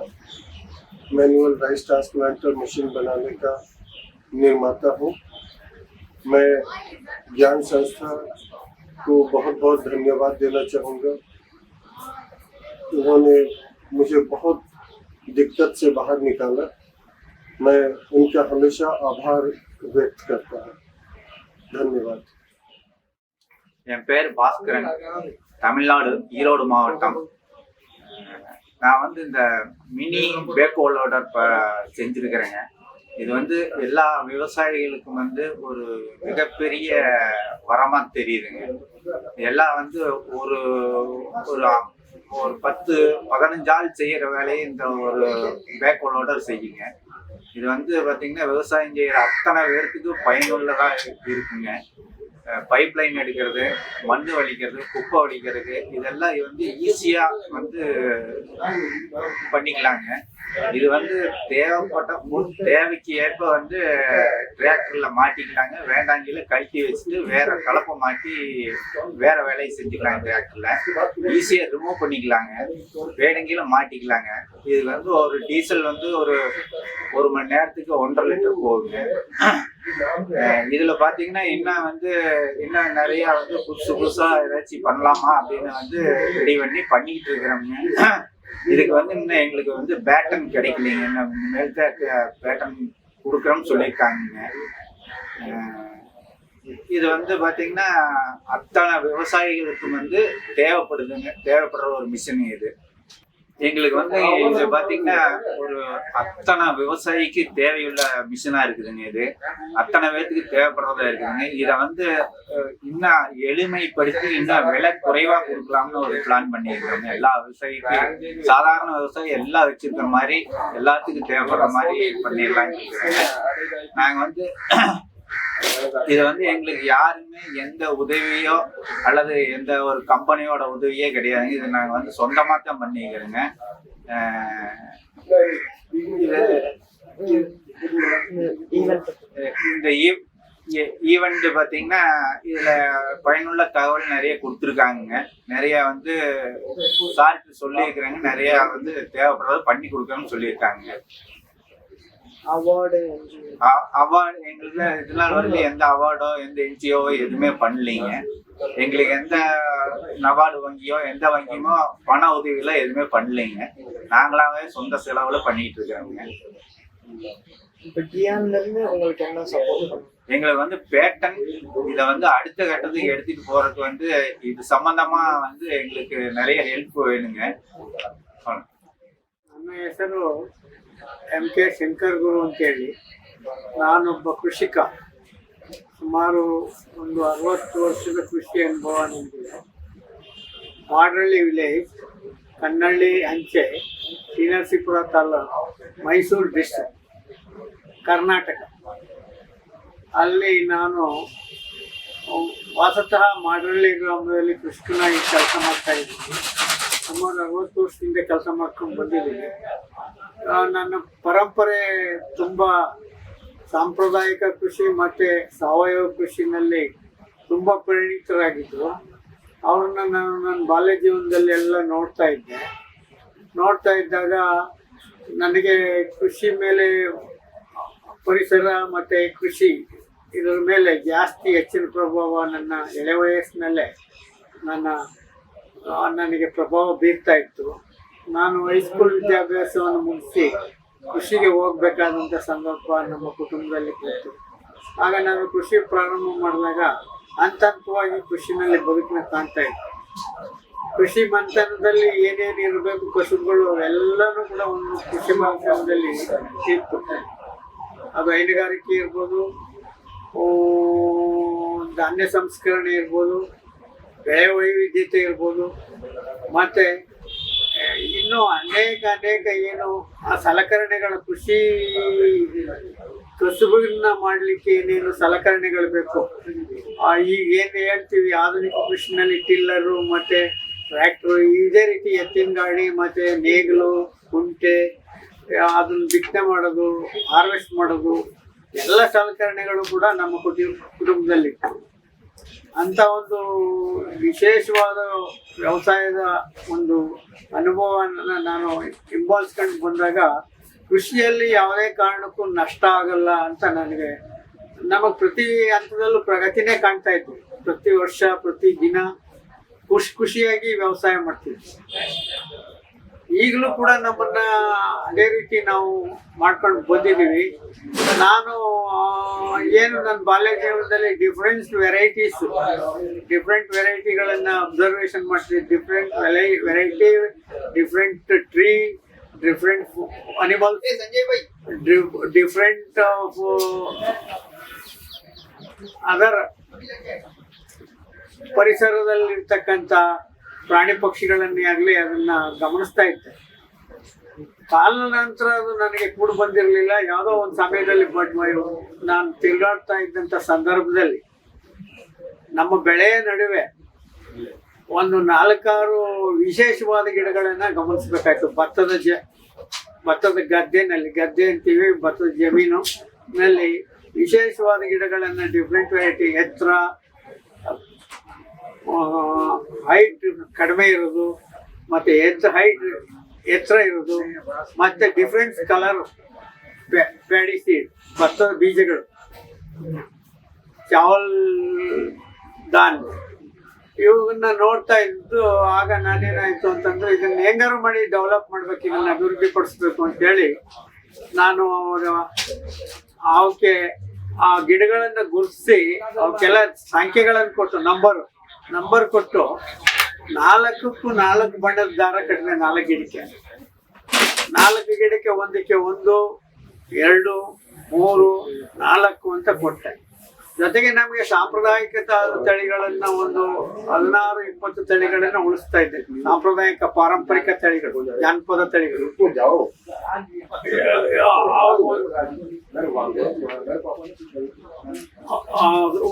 [SPEAKER 8] मैनुअल राइस ट्रांसप्लांटर मशीन बनाने का निर्माता हूँ। मैं ज्ञान संस्था को बहुत बहुत धन्यवाद देना चाहूँगा। उन्होंने मुझे बहुत दिक्कत से बाहर निकाला। मैं उनका हमेशा आभार व्यक्त करता हूँ। धन्यवाद।
[SPEAKER 9] என் பேர் பாஸ்கரன், தமிழ்நாடு ஈரோடு மாவட்டம். நான் வந்து இந்த மினி பேக்கோ லோடர் செஞ்சுருக்கிறேங்க. இது வந்து எல்லா விவசாயிகளுக்கும் வந்து ஒரு மிகப்பெரிய வரமாக தெரியுதுங்க. எல்லாம் வந்து ஒரு ஒரு ஒரு 10-15 ஆள் செய்கிற வேலையை இந்த ஒரு பேக்கோ லோடர் செய்யுங்க. இது வந்து பார்த்திங்கன்னா விவசாயம் செய்கிற அத்தனை பேர்த்துக்கு பயனுள்ளதாக இருக்குங்க. பைப் லைன் எடுக்கிறது, மண் வலிக்கிறது, குப்பை வலிக்கிறது, இதெல்லாம் வந்து ஈஸியாக வந்து பண்ணிக்கலாங்க. இது வந்து தேவைக்கு ஏற்ப வந்து டிராக்டரில் மாட்டிக்கலாங்க. வேண்டாங்கில கழட்டி வச்சுட்டு வேற கலப்பை மாட்டி வேற வேலையை செஞ்சுக்கலாம். டிராக்டரில் ஈஸியாக ரிமூவ் பண்ணிக்கலாங்க. வேணுங்கில மாட்டிக்கலாங்க. இது வந்து ஒரு டீசல் வந்து ஒரு மணி நேரத்துக்கு 1.5 லிட்டர் போகுங்க. இதுல பாத்தீங்கன்னா இன்னும் நிறைய வந்து புதுசா ஏதாச்சும் பண்ணலாமா அப்படின்னு வந்து ரெடி பண்ணிக்கிட்டு இருக்கிறோங்க. இதுக்கு வந்து இன்னும் எங்களுக்கு வந்து பேட்டன் கிடைக்கலைங்க. இன்னும் பேட்டன் கொடுக்குறோம்னு சொல்லியிருக்காங்க. இது வந்து பாத்தீங்கன்னா அத்தனை விவசாயிகளுக்கு வந்து தேவைப்படுற ஒரு மிஷின் இது. எங்களுக்கு வந்து இது பாத்தீங்கன்னா ஒரு அத்தனை விவசாயிக்கு தேவையுள்ள மிஷினா இருக்குதுங்க. இது அத்தனை பேர்த்துக்கு தேவைப்படுறதா இருக்குதுங்க. இதை வந்து இன்னும் எளிமைப்படுத்தி இன்னும் விலை குறைவா கொடுக்கலாம்னு ஒரு பிளான் பண்ணியிருக்கிறோங்க. எல்லா விவசாயிக்கு சாதாரண விவசாயி எல்லாம் வச்சிருக்கிற மாதிரி எல்லாத்துக்கும் தேவைப்படுற மாதிரி பண்ணிடலாம்னு இருக்கிறாங்க. நாங்க வந்து இது வந்து எங்களுக்கு யாருமே எந்த உதவியோ அல்லது எந்த ஒரு கம்பெனியோட உதவியே கிடையாதுங்க. இது நாங்கள் வந்து சொந்தமாக தான் பண்ணிக்கிறோங்க. இந்த ஈவெண்ட் பார்த்தீங்கன்னா இதில் பயனுள்ள தகவல் நிறைய கொடுத்துருக்காங்க. நிறைய வந்து சார்ட்டு சொல்லியிருக்கிறாங்க. நிறைய வந்து தேவைப்படுறது பண்ணி கொடுக்கணும்னு சொல்லியிருக்காங்க.
[SPEAKER 1] அவார்டு
[SPEAKER 9] எங்களுக்கு இதனால் வந்து எந்த அவார்டோ எந்த என்ஜிஓ எதுவுமே பண்ணலைங்க. எங்களுக்கு எந்த நபார்டு வங்கியோ எந்த வங்கியுமோ பண உதவியெல்லாம் எதுவுமே பண்ணலைங்க. நாங்களாவே சொந்த செலவுல பண்ணிட்டு இருக்கிறோங்க.
[SPEAKER 1] உங்களுக்கு என்ன சப்போர்ட்?
[SPEAKER 9] எங்களுக்கு வந்து பேட்டன் இதை வந்து அடுத்த கட்டத்துக்கு எடுத்துட்டு போறதுக்கு வந்து இது சம்பந்தமா வந்து எங்களுக்கு நிறைய ஹெல்ப் வேணுங்க.
[SPEAKER 1] ನನ್ನ ಹೆಸರು MK ಶಂಕರ್ ಗುರು ಅಂತೇಳಿ. ನಾನೊಬ್ಬ ಕೃಷಿಕ. ಸುಮಾರು ಒಂದು 60 ವರ್ಷದ ಕೃಷಿ ಅನುಭವ ನನಗಿದೆ. ಮಾಡರಳ್ಳಿ ವಿಲೇಜ್, ಕನ್ನಳ್ಳಿ ಅಂಚೆ, ಶ್ರೀನರಸೀಪುರ ತಾಲೂಕು, ಮೈಸೂರು ಡಿಸ್ಟ್ರಿಕ್ಟ್, ಕರ್ನಾಟಕ. ಅಲ್ಲಿ ನಾನು ವಾಸತಃ ಮಾಡರಳ್ಳಿ ಗ್ರಾಮದಲ್ಲಿ ಕೃಷಿಕನಾಗಿ ಕೆಲಸ ಮಾಡ್ತಾ ಇದ್ದೀನಿ. ಸುಮಾರು 60 ವರ್ಷದಿಂದ ಕೆಲಸ ಮಾಡ್ಕೊಂಡು ಬಂದಿದ್ದೀನಿ. ನನ್ನ ಪರಂಪರೆ ತುಂಬ ಸಾಂಪ್ರದಾಯಿಕ ಕೃಷಿ ಮತ್ತು ಸಾವಯವ ಕೃಷಿನಲ್ಲಿ ತುಂಬ ಪರಿಣಿತರಾಗಿದ್ದರು. ಅವ್ರನ್ನ ನಾನು ನನ್ನ ಬಾಲ್ಯ ಜೀವನದಲ್ಲಿ ಎಲ್ಲ ನೋಡ್ತಾ ಇದ್ದಾಗ ನನಗೆ ಕೃಷಿ ಮೇಲೆ, ಪರಿಸರ ಮತ್ತು ಕೃಷಿ ಇದರ ಮೇಲೆ ಜಾಸ್ತಿ ಹೆಚ್ಚಿನ ಪ್ರಭಾವ ನನ್ನ ಎಳೆ ವಯಸ್ಸಿನಲ್ಲೇ ನನಗೆ ಪ್ರಭಾವ ಬೀರ್ತಾ ಇತ್ತು. ನಾನು ಹೈಸ್ಕೂಲ್ ವಿದ್ಯಾಭ್ಯಾಸವನ್ನು ಮುಗಿಸಿ ಕೃಷಿಗೆ ಹೋಗಬೇಕಾದಂಥ ಸಂದರ್ಭ ನಮ್ಮ ಕುಟುಂಬದಲ್ಲಿ ಇತ್ತು.
[SPEAKER 10] ಆಗ ನಾನು ಕೃಷಿ ಪ್ರಾರಂಭ ಮಾಡಿದಾಗ ಹಂತ ಹಂತವಾಗಿ ಕೃಷಿನಲ್ಲಿ ಬದುಕನ್ನ ಕಾಣ್ತಾ ಇದ್ದೆ. ಕೃಷಿ ಮಂಥನದಲ್ಲಿ ಏನೇನು ಇರಬೇಕು ಕಸುಬುಗಳು ಎಲ್ಲನೂ ಕೂಡ ಒಂದು ಕೃಷಿ ಮಂಥನದಲ್ಲಿ ಇತ್ತು. ಅದು ಹೈನುಗಾರಿಕೆ ಇರ್ಬೋದು, ಧಾನ್ಯ ಸಂಸ್ಕರಣೆ ಇರ್ಬೋದು, ಬೆಳೆ ವೈವಿಧ್ಯತೆ ಇರ್ಬೋದು, ಮತ್ತೆ ಇನ್ನೂ ಅನೇಕ ಏನು ಆ ಸಲಕರಣೆಗಳ ಕೃಷಿ ಕಸುಬನ್ನ ಮಾಡಲಿಕ್ಕೆ ಏನೇನು ಸಲಕರಣೆಗಳು ಬೇಕು, ಈಗ ಏನು ಹೇಳ್ತೀವಿ ಆಧುನಿಕ ಕೃಷಿನಲ್ಲಿ ಟಿಲ್ಲರು ಮತ್ತೆ ಟ್ರ್ಯಾಕ್ಟರ್, ಇದೇ ರೀತಿ ಎತ್ತಿನ ಗಾಡಿ ಮತ್ತೆ ನೇಗಿಲು, ಕುಂಟೆ, ಅದನ್ನು ಬಿತ್ತನೆ ಮಾಡೋದು, ಹಾರ್ವೆಸ್ಟ್ ಮಾಡೋದು, ಎಲ್ಲ ಸಲಕರಣೆಗಳು ಕೂಡ ನಮ್ಮ ಕುಟುಂಬದಲ್ಲಿತ್ತು. ಅಂತ ಒಂದು ವಿಶೇಷವಾದ ವ್ಯವಸಾಯದ ಒಂದು ಅನುಭವವನ್ನು ನಾನು ಹಿಂಬಾಲಿಸ್ಕೊಂಡು ಬಂದಾಗ ಕೃಷಿಯಲ್ಲಿ ಯಾವುದೇ ಕಾರಣಕ್ಕೂ ನಷ್ಟ ಆಗಲ್ಲ ಅಂತ ನಮಗೆ ಪ್ರತಿ ಹಂತದಲ್ಲೂ ಪ್ರಗತಿನೇ ಕಾಣ್ತಾ ಇತ್ತು. ಪ್ರತಿ ವರ್ಷ ಪ್ರತಿ ದಿನ ಖುಷಿಯಾಗಿ ವ್ಯವಸಾಯ ಮಾಡ್ತೀವಿ. ಈಗಲೂ ಕೂಡ ನಮ್ಮನ್ನ ಅದೇ ರೀತಿ ನಾವು ಮಾಡ್ಕೊಂಡು ಬಂದಿದ್ದೀವಿ. ನಾನು ಏನು ನನ್ನ ಬಾಲ್ಯ ಜೀವನದಲ್ಲಿ ಡಿಫರೆಂಟ್ ವೆರೈಟಿಗಳನ್ನ ಅಬ್ಸರ್ವೇಷನ್ ಮಾಡ್ತೀವಿ. Variety, different tree, different animal, different of other ಪರಿಸರದಲ್ಲಿರ್ತಕ್ಕಂಥ ಪ್ರಾಣಿ ಪಕ್ಷಿಗಳನ್ನೇ ಆಗಲಿ ಅದನ್ನ ಗಮನಿಸ್ತಾ ಇದ್ದೆ. ಕಾಲ ನಂತರ ಅದು ನನಗೆ ಕೂಡ ಬಂದಿರಲಿಲ್ಲ. ಯಾವುದೋ ಒಂದು ಸಮಯದಲ್ಲಿ ನಾನು ತಿರುಗಾಡ್ತಾ ಇದ್ದಂಥ ಸಂದರ್ಭದಲ್ಲಿ ನಮ್ಮ ಬೆಳೆಯ ನಡುವೆ ಒಂದು 4-6 ವಿಶೇಷವಾದ ಗಿಡಗಳನ್ನ ಗಮನಿಸ್ಬೇಕಾಯ್ತು. ಭತ್ತದ ಗದ್ದೆ ಅಂತೀವಿ, ಭತ್ತದ ಜಮೀನಿನಲ್ಲಿ ವಿಶೇಷವಾದ ಗಿಡಗಳನ್ನ ಡಿಫ್ರೆಂಟ್ ವೆರೈಟಿ, ಹೈಟ್ ಕಡಿಮೆ ಇರೋದು, ಮತ್ತೆ ಎತ್ತರ ಇರೋದು, ಮತ್ತೆ ಡಿಫ್ರೆಂಟ್ ಕಲರ್ ಪ್ಯಾಡಿ ಸೀಡ್, ಭತ್ತದ ಬೀಜಗಳು, ಚಾವಲ್ ದಾನ್, ಇವನ್ನ ನೋಡ್ತಾ ಇದ್ದು ಆಗ ನಾನೇನಾಯ್ತು ಅಂತಂದ್ರೆ ಇದನ್ನ ಹೆಂಗಾರು ಮಾಡಿ ಡೆವಲಪ್ ಮಾಡ್ಬೇಕು, ಇದನ್ನ ಅಭಿವೃದ್ಧಿ ಪಡಿಸ್ಬೇಕು ಅಂತೇಳಿ ನಾನು ಅವಕ್ಕೆ ಆ ಗಿಡಗಳನ್ನ ಗುರುತಿಸಿ ಅವಕ್ಕೆಲ್ಲ ಸಂಖ್ಯೆಗಳನ್ನು ಕೊಟ್ಟು ನಂಬರ್ ಕೊಟ್ಟು 4 ಬಣ್ಣದ ದಾರ ಕಟ್ಟಿದೆ. 4 ಗಿಡಕ್ಕೆ 1ಕ್ಕೆ 1, 2, 3, 4 ಅಂತ ಕೊಟ್ಟೆ. ಜೊತೆಗೆ ನಮಗೆ ಸಾಂಪ್ರದಾಯಿಕ ತಳಿಗಳನ್ನ ಒಂದು 16-20 ತಳಿಗಳನ್ನ ಉಳಿಸ್ತಾ ಇದ್ದೆ. ಸಾಂಪ್ರದಾಯಿಕ ಪಾರಂಪರಿಕ ತಳಿಗಳು, ಜಾನಪದ ತಳಿಗಳು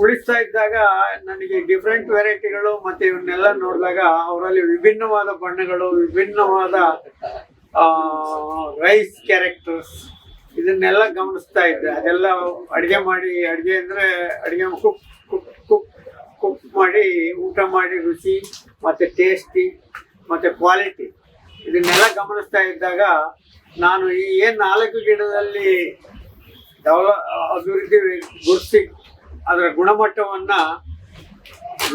[SPEAKER 10] ಉಳಿಸ್ತಾ ಇದ್ದಾಗ ನನಗೆ ಡಿಫ್ರೆಂಟ್ ವೆರೈಟಿಗಳು ಮತ್ತೆ ಇವನ್ನೆಲ್ಲ ನೋಡಿದಾಗ ಅವರಲ್ಲಿ ವಿಭಿನ್ನವಾದ ಬಣ್ಣಗಳು, ವಿಭಿನ್ನವಾದ ರೈಸ್ ಕ್ಯಾರೆಕ್ಟರ್ಸ್, ಇದನ್ನೆಲ್ಲ ಗಮನಿಸ್ತಾ ಇದ್ದೆ. ಅದೆಲ್ಲ ಅಡುಗೆ ಅಂದ್ರೆ ಅಡುಗೆ ಕುಕ್ ಮಾಡಿ ಊಟ ಮಾಡಿ ರುಚಿ ಮತ್ತೆ ಟೇಸ್ಟಿ ಮತ್ತೆ ಕ್ವಾಲಿಟಿ ಇದನ್ನೆಲ್ಲ ಗಮನಿಸ್ತಾ ಇದ್ದಾಗ ನಾನು ಈ 4 ಗಿಡದಲ್ಲಿ ಅಭಿವೃದ್ಧಿ ಗುರುತಿಸಿ ಅದರ ಗುಣಮಟ್ಟವನ್ನ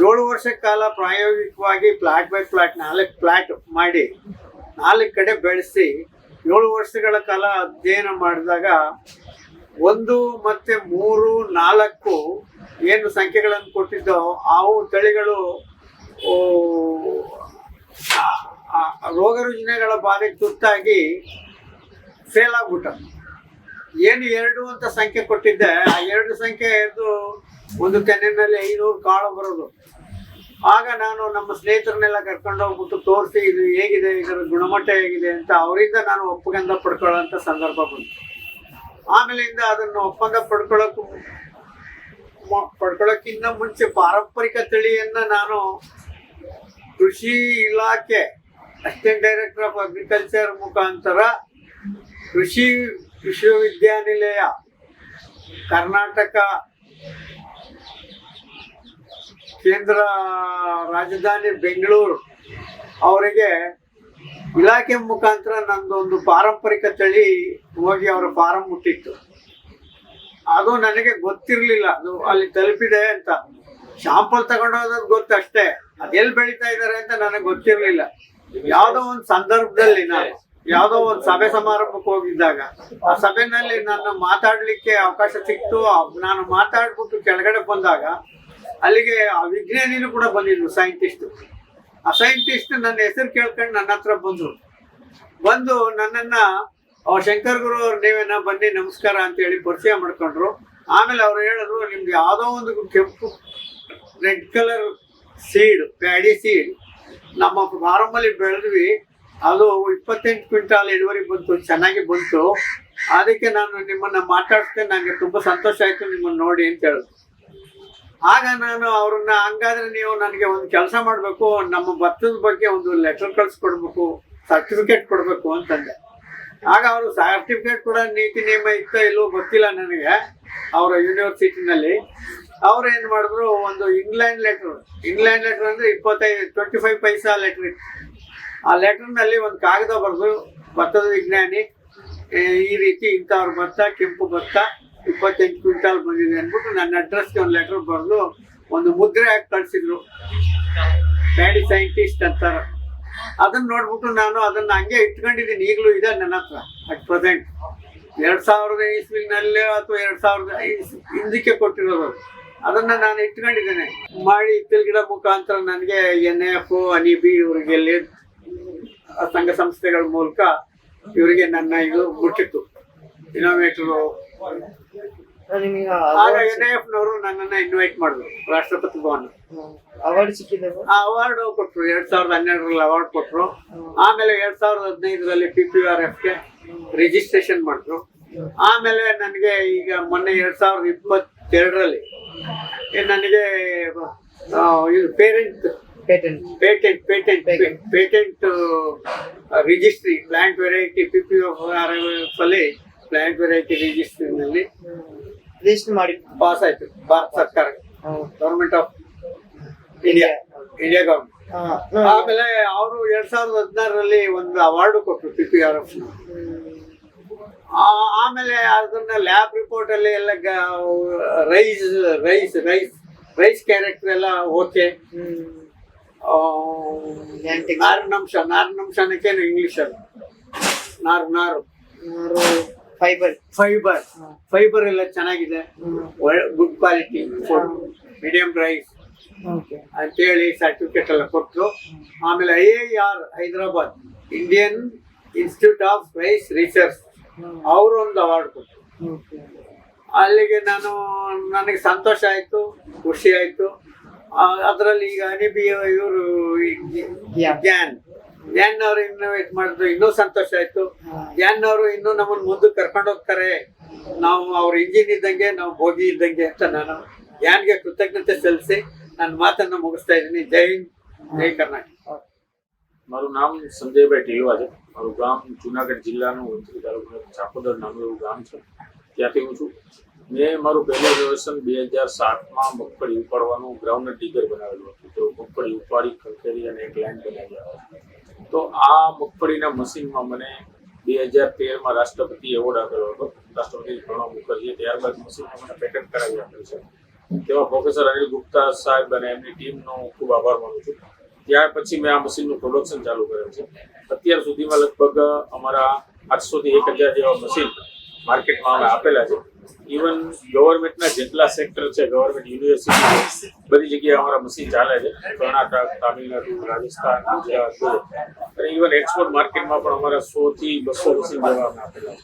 [SPEAKER 10] 7 ವರ್ಷ ಕಾಲ ಪ್ರಾಯೋಗಿಕವಾಗಿ ಪ್ಲಾಟ್ ಬೈ ಪ್ಲಾಟ್ 4 ಪ್ಲಾಟ್ ಮಾಡಿ 4 ಕಡೆ ಬೆಳೆಸಿ 7 ವರ್ಷಗಳ ಕಾಲ ಅಧ್ಯಯನ ಮಾಡಿದಾಗ 1 ಮತ್ತೆ 3, 4 ಏನು ಸಂಖ್ಯೆಗಳನ್ನು ಕೊಟ್ಟಿದ್ದೋ ಅವು ತಳಿಗಳು ರೋಗ ರುಜಿನಗಳ ಬಾಧೆಗೆ ತುತ್ತಾಗಿ ಫೇಲ್ ಆಗ್ಬಿಟ್ಟ. ಏನು 2 ಅಂತ ಸಂಖ್ಯೆ ಕೊಟ್ಟಿದ್ದೆ, ಆ 2 ಸಂಖ್ಯೆ ಒಂದು ತೆನೆನಲ್ಲಿ 500 ಕಾಳು ಬರೋದು. ಆಗ ನಾನು ನಮ್ಮ ಸ್ನೇಹಿತರನ್ನೆಲ್ಲ ಕರ್ಕೊಂಡು ಹೋಗ್ಬಿಟ್ಟು ತೋರಿಸಿ ಇದು ಹೇಗಿದೆ, ಇದರ ಗುಣಮಟ್ಟ ಹೇಗಿದೆ ಅಂತ ಅವರಿಂದ ನಾನು ಒಪ್ಪಂದ ಪಡ್ಕೊಳ್ಳೋಂಥ ಸಂದರ್ಭ ಬಂತು. ಆಮೇಲಿಂದ ಅದನ್ನು ಒಪ್ಪಂದ ಪಡ್ಕೊಳ್ಳೋಕ್ಕಿಂತ ಮುಂಚೆ ಪಾರಂಪರಿಕ ತಳಿಯನ್ನ ನಾನು ಕೃಷಿ ಇಲಾಖೆ ಅಸಿಸ್ಟೆಂಟ್ ಡೈರೆಕ್ಟರ್ ಆಫ್ ಅಗ್ರಿಕಲ್ಚರ್ ಮುಖಾಂತರ ಕೃಷಿ ವಿಶ್ವವಿದ್ಯಾನಿಲಯ ಕರ್ನಾಟಕ ಕೇಂದ್ರ ರಾಜಧಾನಿ ಬೆಂಗಳೂರು ಅವರಿಗೆ ಇಲಾಖೆ ಮುಖಾಂತರ ನಂದೊಂದು ಪಾರಂಪರಿಕ ತಳಿ ಹೋಗಿ ಅವರ ಫಾರಂ ಮುಟ್ಟಿತ್ತು. ಅದು ನನಗೆ ಗೊತ್ತಿರಲಿಲ್ಲ, ಅದು ಅಲ್ಲಿ ತಲುಪಿದೆ ಅಂತ. ಶಾಂಪಲ್ ತಗೊಂಡೋದದ್ದು ಗೊತ್ತಷ್ಟೇ, ಅದೆಲ್ಲಿ ಬೆಳೀತಾ ಇದ್ದಾರೆ ಅಂತ ನನಗೆ ಗೊತ್ತಿರಲಿಲ್ಲ. ಯಾವುದೋ ಒಂದು ಸಂದರ್ಭದಲ್ಲಿ ನಾನು ಯಾವುದೋ ಒಂದು ಸಭೆ ಸಮಾರಂಭಕ್ಕೆ ಹೋಗಿದ್ದಾಗ ಆ ಸಭೆನಲ್ಲಿ ನನ್ನ ಮಾತಾಡ್ಲಿಕ್ಕೆ ಅವಕಾಶ ಸಿಕ್ತು. ನಾನು ಮಾತಾಡ್ಬಿಟ್ಟು ಕೆಳಗಡೆ ಬಂದಾಗ ಅಲ್ಲಿಗೆ ಆ ವಿಜ್ಞಾನಿನೂ ಕೂಡ ಬಂದಿದ್ರು, ಸೈಂಟಿಸ್ಟ್. ಆ ಸೈಂಟಿಸ್ಟ್ ನನ್ನ ಹೆಸರು ಕೇಳ್ಕೊಂಡು ನನ್ನ ಹತ್ರ ಬಂದು ನನ್ನನ್ನ ಶಂಕರ್ ಗುರು ಅವ್ರು ನೀವೇನ ಬನ್ನಿ ನಮಸ್ಕಾರ ಅಂತ ಹೇಳಿ ಪರಿಚಯ ಮಾಡ್ಕೊಂಡ್ರು. ಆಮೇಲೆ ಅವ್ರು ಹೇಳಿದ್ರು, ನಿಮ್ಗೆ ಯಾವುದೋ ಒಂದು ಕೆಂಪು red colour seed, paddy seed ನಮ್ಮ ಫಾರಮಲ್ಲಿ ಬೆಳೆದ್ವಿ, ಅದು 28 ಕ್ವಿಂಟಾಲ್ ಇಳುವರಿ ಬಂತು, ಚೆನ್ನಾಗಿ ಬಂತು. ಅದಕ್ಕೆ ನಾನು ನಿಮ್ಮನ್ನ ಮಾತಾಡ್ತೇನೆ, ನನಗೆ ತುಂಬಾ ಸಂತೋಷ ಆಯ್ತು ನಿಮ್ಮನ್ನ ನೋಡಿ ಅಂತ ಹೇಳಿದ್ರು. ಆಗ ನಾನು ಅವ್ರನ್ನ, ಹಂಗಾದ್ರೆ ನೀವು ನನಗೆ ಒಂದು ಕೆಲಸ ಮಾಡಬೇಕು, ನಮ್ಮ ಭತ್ತದ ಬಗ್ಗೆ ಒಂದು ಲೆಟರ್ ಕಳ್ಸಿಕೊಡ್ಬೇಕು, ಸರ್ಟಿಫಿಕೇಟ್ ಕೊಡಬೇಕು ಅಂತಂದೆ. ಆಗ ಅವರು ಸರ್ಟಿಫಿಕೇಟ್ ಕೂಡ ನೀತಿ ನಿಯಮ ಇತ್ತೋ ಇಲ್ಲವೋ ಗೊತ್ತಿಲ್ಲ ನನಗೆ, ಅವರ ಯೂನಿವರ್ಸಿಟಿನಲ್ಲಿ. ಅವ್ರು ಏನು ಮಾಡಿದ್ರು, ಒಂದು ಇಂಗ್ಲೆಂಡ್ ಲೆಟ್ರ್ ಅಂದರೆ 25 ಪೈಸಾ ಲೆಟ್ರ್ ಇತ್ತು. ಆ ಲೆಟರ್ನಲ್ಲಿ ಒಂದು ಕಾಗದ ಬರೆದು, ಭತ್ತದ ವಿಜ್ಞಾನಿ ಈ ರೀತಿ ಇಂಥವ್ರ ಭತ್ತ, ಕೆಂಪು ಭತ್ತ 28 ಕ್ವಿಂಟಾಲ್ ಬಂದಿದೆ ಅಂದ್ಬಿಟ್ಟು ನನ್ನ ಅಡ್ರೆಸ್ಗೆ ಒಂದು ಲೆಟರ್ ಬರೆದು ಒಂದು ಮುದ್ರೆ ಹಾಕಿ ಕಳಿಸಿದ್ರು, ಪ್ಯಾಡಿ ಸೈಂಟಿಸ್ಟ್ ಅಂತಾರೆ. ಅದನ್ನ ನೋಡ್ಬಿಟ್ಟು ನಾನು ಅದನ್ನ ಹಂಗೆ ಇಟ್ಕೊಂಡಿದ್ದೀನಿ, ಈಗಲೂ ಇದೆ ನನ್ನ ಹತ್ರ ಅಟ್ ಪ್ರೆಸೆಂಟ್. 2000 ಇಸ್ವಿನಲ್ಲಿ ಅಥವಾ 2000 ಹಿಂದಕ್ಕೆ ಕೊಟ್ಟಿರೋದು, ಅದನ್ನ ನಾನು ಇಟ್ಕೊಂಡಿದ್ದೇನೆ. ಮಾಡಿ ಗಿಡ ಮುಖಾಂತರ ನನಗೆ NF, ಅನಿಬಿ ಇವರಿಗೆ ಸಂಘ ಸಂಸ್ಥೆಗಳ ಮೂಲಕ ಇವರಿಗೆ ನನ್ನ ಇದು ಮುಟ್ಟಿತ್ತು, ಇನೋವೇಟರು. ಆಗ NIF-ನವರು ನನ್ನನ್ನ ಇನ್ವೈಟ್ ಮಾಡಿದ್ರು ರಾಷ್ಟ್ರಪತಿ ಭವನ.
[SPEAKER 11] ಅವಾರ್ಡ್ ಸಿಕ್ಕಿದೆ,
[SPEAKER 10] ಅವಾರ್ಡ್ ಕೊಟ್ರು. 2012ರಲ್ಲಿ ಅವಾರ್ಡ್ ಕೊಟ್ರು. ಆಮೇಲೆ 2015ರಲ್ಲಿ PPRF-ಗೆ ರಿಜಿಸ್ಟ್ರೇಷನ್ ಮಾಡಿದ್ರು. ಆಮೇಲೆ ನನಗೆ ಈಗ ಮೊನ್ನೆ 2022ರಲ್ಲಿ ನನಗೆ ಇದು patent registry, plant variety PPRF ಅಲ್ಲಿ ಪ್ಲಾಂಟ್ ವೆರೈಟಿ ರಿಜಿಸ್ಟ್ರಿನಲ್ಲಿ
[SPEAKER 11] ರಿಜಿಸ್ಟರ್ ಮಾಡಿ
[SPEAKER 10] ಪಾಸ್ ಆಯ್ತು ಭಾರತ ಸರ್ಕಾರ, ಗವರ್ಮೆಂಟ್ ಆಫ್ ಇಂಡಿಯಾ ಗವರ್ಮೆಂಟ್. ಆಮೇಲೆ ಅವರು 2016ರಲ್ಲಿ ಒಂದು ಅವಾರ್ಡ್ ಕೊಟ್ಟರು PPRF. ಆಮೇಲೆ ಅದನ್ನ ಲ್ಯಾಬ್ ರಿಪೋರ್ಟ್ ಅಲ್ಲಿ ಎಲ್ಲ ರೈಸ್ ಕ್ಯಾರೆಕ್ಟರ್ ಎಲ್ಲ ಓಕೆ. ನಾರಿನಂಶನಕ್ಕೆ ಇಂಗ್ಲಿಷ್ ಅಲ್ಲಿ ನಾರು ಫೈಬರ್ ಎಲ್ಲ ಚೆನ್ನಾಗಿದೆ, good quality food, medium price ಅಂತೇಳಿ ಸರ್ಟಿಫಿಕೇಟ್ ಎಲ್ಲ ಕೊಟ್ಟರು. ಆಮೇಲೆ IIR Hyderabad, Indian Institute of Rice Research, ಅವರು ಒಂದು ಅವಾರ್ಡ್ ಕೊಟ್ಟರು. ಅಲ್ಲಿಗೆ ನನಗೆ ಸಂತೋಷ ಆಯ್ತು, ಖುಷಿ ಆಯ್ತು. ಅದರಲ್ಲಿ ಈಗ ಅನಿಬಿ ಇವರು ಜ್ಞಾನ್ ಅವರು ಇನ್ವೈಟ್ ಮಾಡಿದ್ರು, ಇನ್ನೂ ಸಂತೋಷ ಆಯ್ತು. ಜ್ಞಾನ್ ಅವರು ಇನ್ನೂ ನಮ್ಮನ್ನು ಮುಂದಕ್ಕೆ ಕರ್ಕೊಂಡು ಹೋಗ್ತಾರೆ, ನಾವು ಅವ್ರ ಇಂಜಿನ್ ಇದ್ದಂಗೆ, ನಾವು ಬೋಗಿ ಇದ್ದಂಗೆ ಅಂತ ನಾನು ಜ್ಞಾನ್ಗೆ ಕೃತಜ್ಞತೆ ಸಲ್ಲಿಸಿ ನನ್ನ માતನ್ನ મુકતા ઇની જય હિન્દ જય કર્ણાટક.
[SPEAKER 12] મારું નામ સંજયભાઈ ઢીલવા છે. મારું ગામ જુનાગઢ જિલ્લાનું વંથલી તાલુકાનું ચાકોદર નામનું એવું ગામ છે, ત્યાંથી હું છું. મેં મારું પહેલું વ્યવસાય 2007માં મગફળી ઉપાડવાનું ગ્રાઉન્ડ ડીગર બનાવેલું હતું. તો મગફળી ઉપાડી ખંખેરી અને એક લાઈન બનાવી આવે. તો આ મગફળીના મશીનમાં મને 2013માં રાષ્ટ્રપતિ એવોર્ડ આપેલો હતો, રાષ્ટ્રપતિ પ્રણવ મુખર્જીએ. ત્યારબાદ મશીનમાં મને પેટન્ટ કરાવી આપેલું છે. તેમાં પ્રોફેસર અનિલ ગુપ્તા સાહેબ અને એમની ટીમનો ખૂબ આભાર માનું છું. ત્યાર પછી મેં આ મશીનનું પ્રોડક્શન ચાલુ કરેલું છે. અત્યાર સુધીમાં લગભગ અમારા 800 થી 1000 જેવા મશીન માર્કેટમાં અમે આપેલા છે. ઇવન ગવર્મેન્ટના જેટલા સેક્ટર છે, ગવર્મેન્ટ યુનિવર્સિટી, બધી જગ્યાએ અમારા મશીન ચાલે છે. કર્ણાટક, તામિલનાડુ, રાજસ્થાન, ગુજરાત અને ઇવન એક્સપોર્ટ માર્કેટમાં પણ અમારા 100 થી 200 મશીન જેવા અમે આપેલા છે.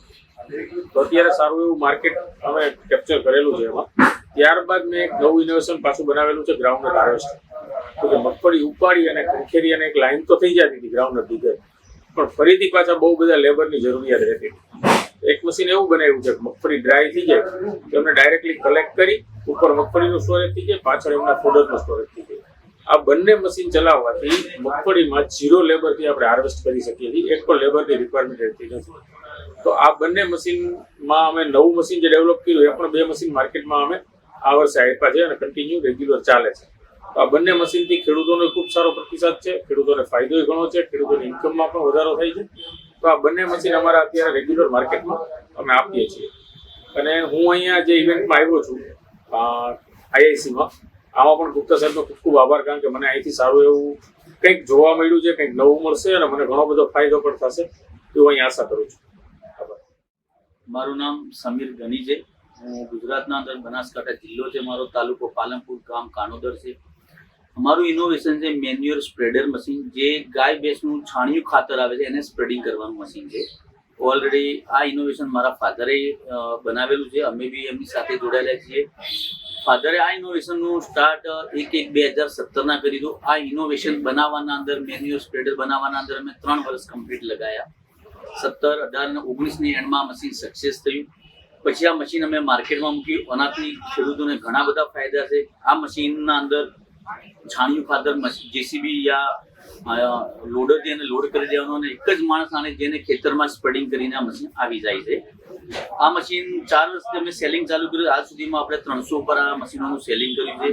[SPEAKER 12] તો અત્યારે સારું એવું માર્કેટ અમે કેપ્ચર કરેલું છે એમાં. ત્યારબાદ મેં એક નવું ઇનોવેશન પાછું બનાવેલું છે, ગ્રાઉન્ડનટ હાર્વેસ્ટર. તો કે મગફળી ઉપાડી અને ખંખેરી અને એક લાઈન તો થઈ જતી હતી ગ્રાઉન્ડનટ ડીગર, પણ ફરીથી પાછા બહુ બધા લેબરની જરૂરિયાત રહેતી. એક મશીન એવું બનાવ્યું છે કે મગફળી ડ્રાય થઈ જાય તો એમને ડાયરેક્ટલી કલેક્ટ કરી ઉપર મગફળીનું સ્ટોરેજ થઈ જાય, પાછળ એમના ફોડરનું સ્ટોરેજ થઈ જાય. આ બંને મશીન ચલાવવાથી મગફળીમાં 0 લેબરથી આપણે હાર્વેસ્ટ કરી શકીએ છીએ. એક પણ લેબરની રિક્વાયરમેન્ટ રહેતી નથી. તો આ બંને મશીનમાં અમે નવું મશીન જે ડેવલપ કર્યું એ પણ 2 મશીન માર્કેટમાં અમે આ વર્ષે આપ્યા છે અને કન્ટિન્યુ રેગ્યુલર ચાલે છે. તો આ બંને મશીનથી ખેડૂતોને ખૂબ સારો પ્રતિસાદ છે, ખેડૂતોને ફાયદો ઘણો છે, ખેડૂતોની ઇન્કમમાં પણ વધારો થાય છે. તો આ બંને મશીન અમારા અત્યારે રેગ્યુલર માર્કેટમાં અમે આપીએ છીએ. અને હું અહીંયા જે ઇવેન્ટમાં આવ્યો છું IIC-માં, આમાં પણ ગુપ્તા સાહેબનો ખૂબ ખૂબ આભાર, કારણ કે મને અહીંથી સારું એવું કંઈક જોવા મળ્યું છે, કંઈક નવું મળશે અને મને ઘણો બધો ફાયદો પણ થશે. એવો અહીં આશા કરું છું. આભાર.
[SPEAKER 13] મારું નામ સમીર ગની છે. હું ગુજરાતના અંદર બનાસકાંઠા જિલ્લો છે મારો, તાલુકો પાલનપુર, ગામ કાનોદર છે. અમારું ઇનોવેશન છે મેન્યુઅર સ્પ્રેડર મશીન, જે ગાય ભેંસનું છાણિયું ખાતર આવે છે એને સ્પ્રેડિંગ કરવાનું મશીન છે. ઓલરેડી આ ઇનોવેશન મારા ફાધરે બનાવેલું છે, અમે બી એમની સાથે જોડાયેલા છીએ. ફાધરે આ ઇનોવેશનનું સ્ટાર્ટ 1/1/2017 કરી દો. આ ઇનોવેશન બનાવવાના અંદર, મેન્યુઅર સ્પ્રેડર બનાવવાના અંદર અમે 3 વર્ષ કમ્પ્લીટ લગાયા. 17, 18 અને 19ની એન્ડમાં મશીન સક્સેસ થયું. પછી આ મશીન અમે માર્કેટમાં મૂક્યું. આનાથી ખેડૂતોને ઘણા બધા ફાયદા છે. આ મશીનના અંદર છાણિયું ખાતર જેસીબી યા લોડર જેને લોડ કરી દેવાનો, અને એક જ માણસ આને જેને ખેતરમાં સ્પ્રેડિંગ કરીને આ મશીન આવી જાય છે. આ મશીન 4 વર્ષથી અમે સેલિંગ ચાલુ કર્યું. આજ સુધીમાં આપણે 300 ઉપર આ મશીનોનું સેલિંગ કર્યું છે.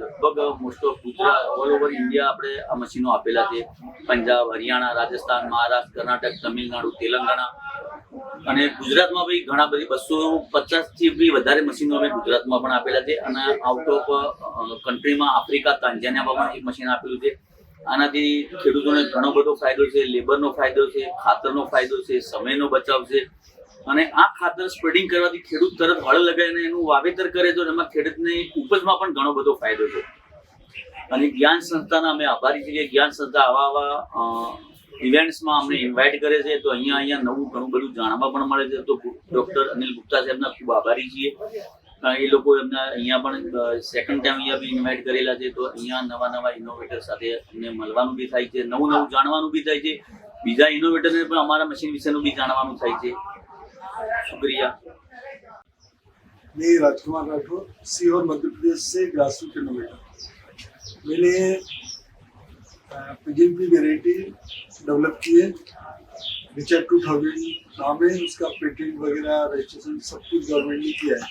[SPEAKER 13] લગભગ most of Gujarat, all over India આપણે આ મશીનો આપેલા છે. પંજાબ, હરિયાણા, રાજસ્થાન, મહારાષ્ટ્ર, કર્ણાટક, તમિલનાડુ, તેલંગાણા અને ગુજરાતમાં બી ઘણા બધી 250થી બી વધારે મશીનો અમે ગુજરાતમાં પણ આપેલા છે. અને આઉટ ઓફ કન્ટ્રીમાં આફ્રિકા, તાંજાનિયામાં પણ એક મશીન આપેલું છે. આનાથી ખેડૂતોને ઘણો બધો ફાયદો છે. લેબરનો ફાયદો છે, ખાતરનો ફાયદો છે, સમયનો બચાવ છે. અને આ ખાતર સ્પ્રેડિંગ કરવાથી ખેડૂત તરત હળ લગાવીને એનું વાવેતર કરે તો એમાં ખેડૂતની ઉપજમાં પણ ઘણો બધો ફાયદો છે. અને જ્ઞાન સંસ્થાના અમે આભારી છીએ. જ્ઞાન સંસ્થા આવા ઇવેન્ટ્સમાં અમને ઇન્વાઇટ કરે છે, તો અહીંયા નવું ઘણું બધું જાણવા પણ મળે છે. તો ડૉક્ટર અનિલ ગુપ્તા સાહેબના ખૂબ આભારી છીએ. એ લોકો એમના અહીંયા પણ સેકન્ડ ટાઈમ અહીંયા બી ઇન્વાઇટ કરેલા છે. તો અહીંયા નવા ઇનોવેટર સાથે અમને મળવાનું બી થાય છે, નવું જાણવાનું બી થાય છે. બીજા ઇનોવેટરને પણ અમારા મશીન વિશેનું બી જાણવાનું થાય છે. शुक्रिया.
[SPEAKER 14] मैं राजकुमार राठौर, सीहोर मध्य प्रदेश से ग्रासरूट इनोवेटर. मैंने पिजन की वेराइटी डेवलप की है. रिचर्ड 2000 नाम है उसका. पेटेंट वगैरह रजिस्ट्रेशन सब कुछ गवर्नमेंट ने किया है.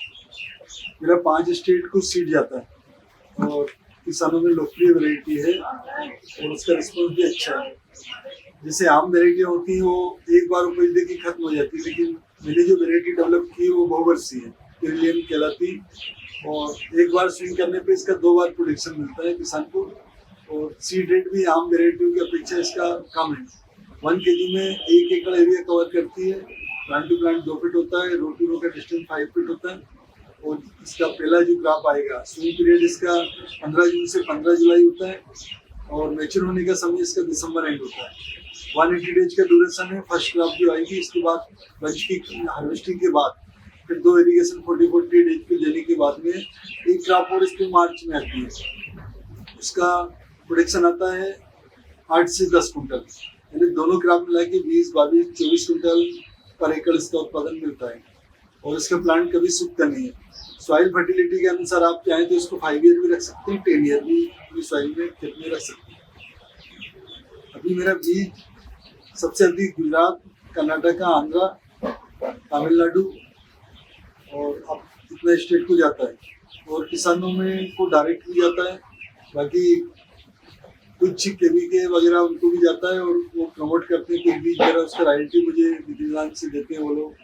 [SPEAKER 14] मेरा 5 स्टेट को सीट जाता है और किसानों में लोकप्रिय वेराइटी है और उसका रिस्पॉन्स भी अच्छा है. जैसे आम वेराइटियाँ होती हैं वो एक बार उपज दे के खत्म हो जाती है, लेकिन मैंने जो वेराइटी डेवलप की वो बहुवर्षीय है, पेरिलियन कहलाती. और एक बार स्विंग करने पे इसका 2 बार प्रोडक्शन मिलता है किसान को. और सीड रेट भी आम वेराइटियों की अपेक्षा इसका कम है. 1 kg में 1 एकड़ एरिया कवर करती है. प्लांट टू प्लांट 2 फीट होता है. रो टू रो का डिस्टेंस 5 फीट होता है. और इसका पहला जो क्रॉप आएगा, स्विंग पीरियड इसका 15 जून से 15 जुलाई होता है. और मैच्योर होने का समय इसका दिसंबर एंड होता है. 180 डेज का ड्यूरेशन है. फर्स्ट क्रॉप जो आएगी इसके बाद बंच की हार्वेस्टिंग के बाद फिर 2 इरिगेशन 40-40 डेज के देने के बाद में एक क्रॉप और इसके मार्च में आती है. इसका प्रोडक्शन आता है 8 से 10 कुंटल, यानी दोनों क्रॉप मिला के 20, 22, 24 कुंटल पर एकड़ इसका उत्पादन मिलता है. और इसका प्लांट कभी सूखता नहीं है. सॉइल फर्टिलिटी के अनुसार आप चाहें तो इसको 5 ईयर भी रख सकते हैं, 10 ईयर भी सॉइल में खेत में रख सकते हैं. अभी मेरा बीज सबसे अधिक गुजरात, कर्नाटका, आंध्रा, तमिलनाडु और अब इतना स्टेट को जाता है. और किसानों में को डायरेक्ट भी जाता है. बाकी कुछ केवीके वगैरह उनको भी जाता है और वो प्रमोट करते हैं. कुछ बीज वगैरह उसका रॉयल्टी मुझे विधिविधान से देते हैं वो लोग.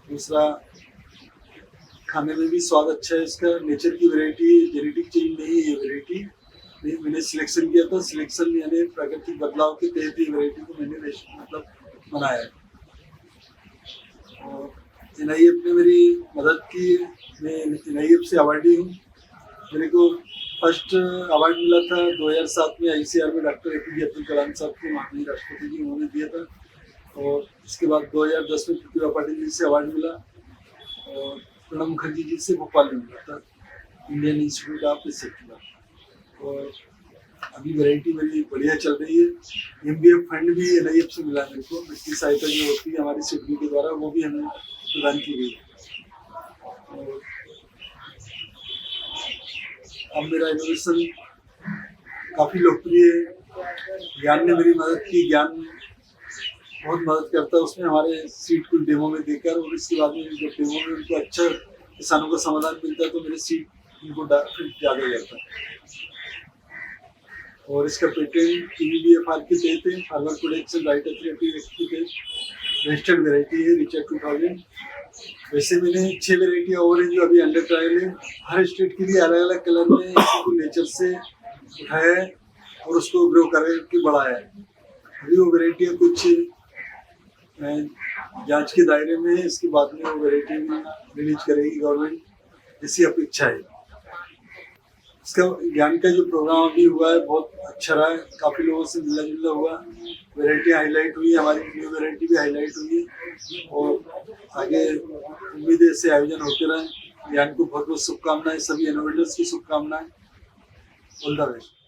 [SPEAKER 14] दूसरा, खाने में भी स्वाद अच्छा है इसका. नेचर की वैरायटी, जेनेटिक चेंज नहीं है ये वैरायटी. मैंने सिलेक्शन किया था. सिलेक्शन यानी प्राकृतिक बदलाव के तहत ही वैरायटी को मैंने मतलब बनाया है. और NIF ने मेरी मदद की. मैं NIF से अवार्डी हूँ. मेरे को फर्स्ट अवार्ड मिला था 2007 में ICR में. डॉक्टर APJ अब्दुल कलाम साहब को माननीय राष्ट्रपति जी उन्होंने दिया था. और इसके बाद 2010 में प्रतिभा पाटिल जी से अवार्ड मिला. और प्रणब मुखर्जी जी से भोपाल में मिला था, इंडियन इंस्टीट्यूट ऑफ रिसर्च का. और अभी वैरायटी मेरी बढ़िया चल रही है. MBF फंड भी NIF से मिला मेरे को. वित्तीय सहायता जो होती है हमारी सिडनी के द्वारा वो भी हमें प्रदान की गई. और अब मेरा इनोवेशन काफ़ी लोकप्रिय है. ज्ञान ने मेरी मदद की. ज्ञान बहुत मदद करता है उसमें. हमारे सीट को डेमो में देकर और इसके बाद में जब डेमो में उनको अच्छा किसानों का समाधान मिलता है तो मेरे सीट उनको फिर ज़्यादा जाता है. और इसका पेटेंट PBBFR के तहत है, farmer production right authority act के तहत रजिस्टर्ड वेराइटी है. रिचर्ड 2000. वैसे मैंने 6 वेराइटियाँ और हैं जो अभी अंडर ट्रायल है. हर स्टेट के लिए अलग अलग कलर में इसको नेचर से उठाया है और उसको ग्रो करके बढ़ाया है. अभी वो वेराइटियाँ कुछ जांच के दायरे में इसके बाद में वो वैरायटी भी रिलीज करेगी गवर्नमेंट, ऐसी अपेक्षा है। इसका ज्ञान का जो प्रोग्राम अभी हुआ है बहुत अच्छा रहा है, काफ़ी लोगों से मिलना जुलना हुआ, वैरायटी हाईलाइट हुई, हमारी न्यू वैरायटी भी हाईलाइट हुई और आगे उम्मीद है ऐसे आयोजन होते रहे। ज्ञान को बहुत बहुत शुभकामनाएं, सभी इनोवेटर्स की शुभकामनाएं। All the best.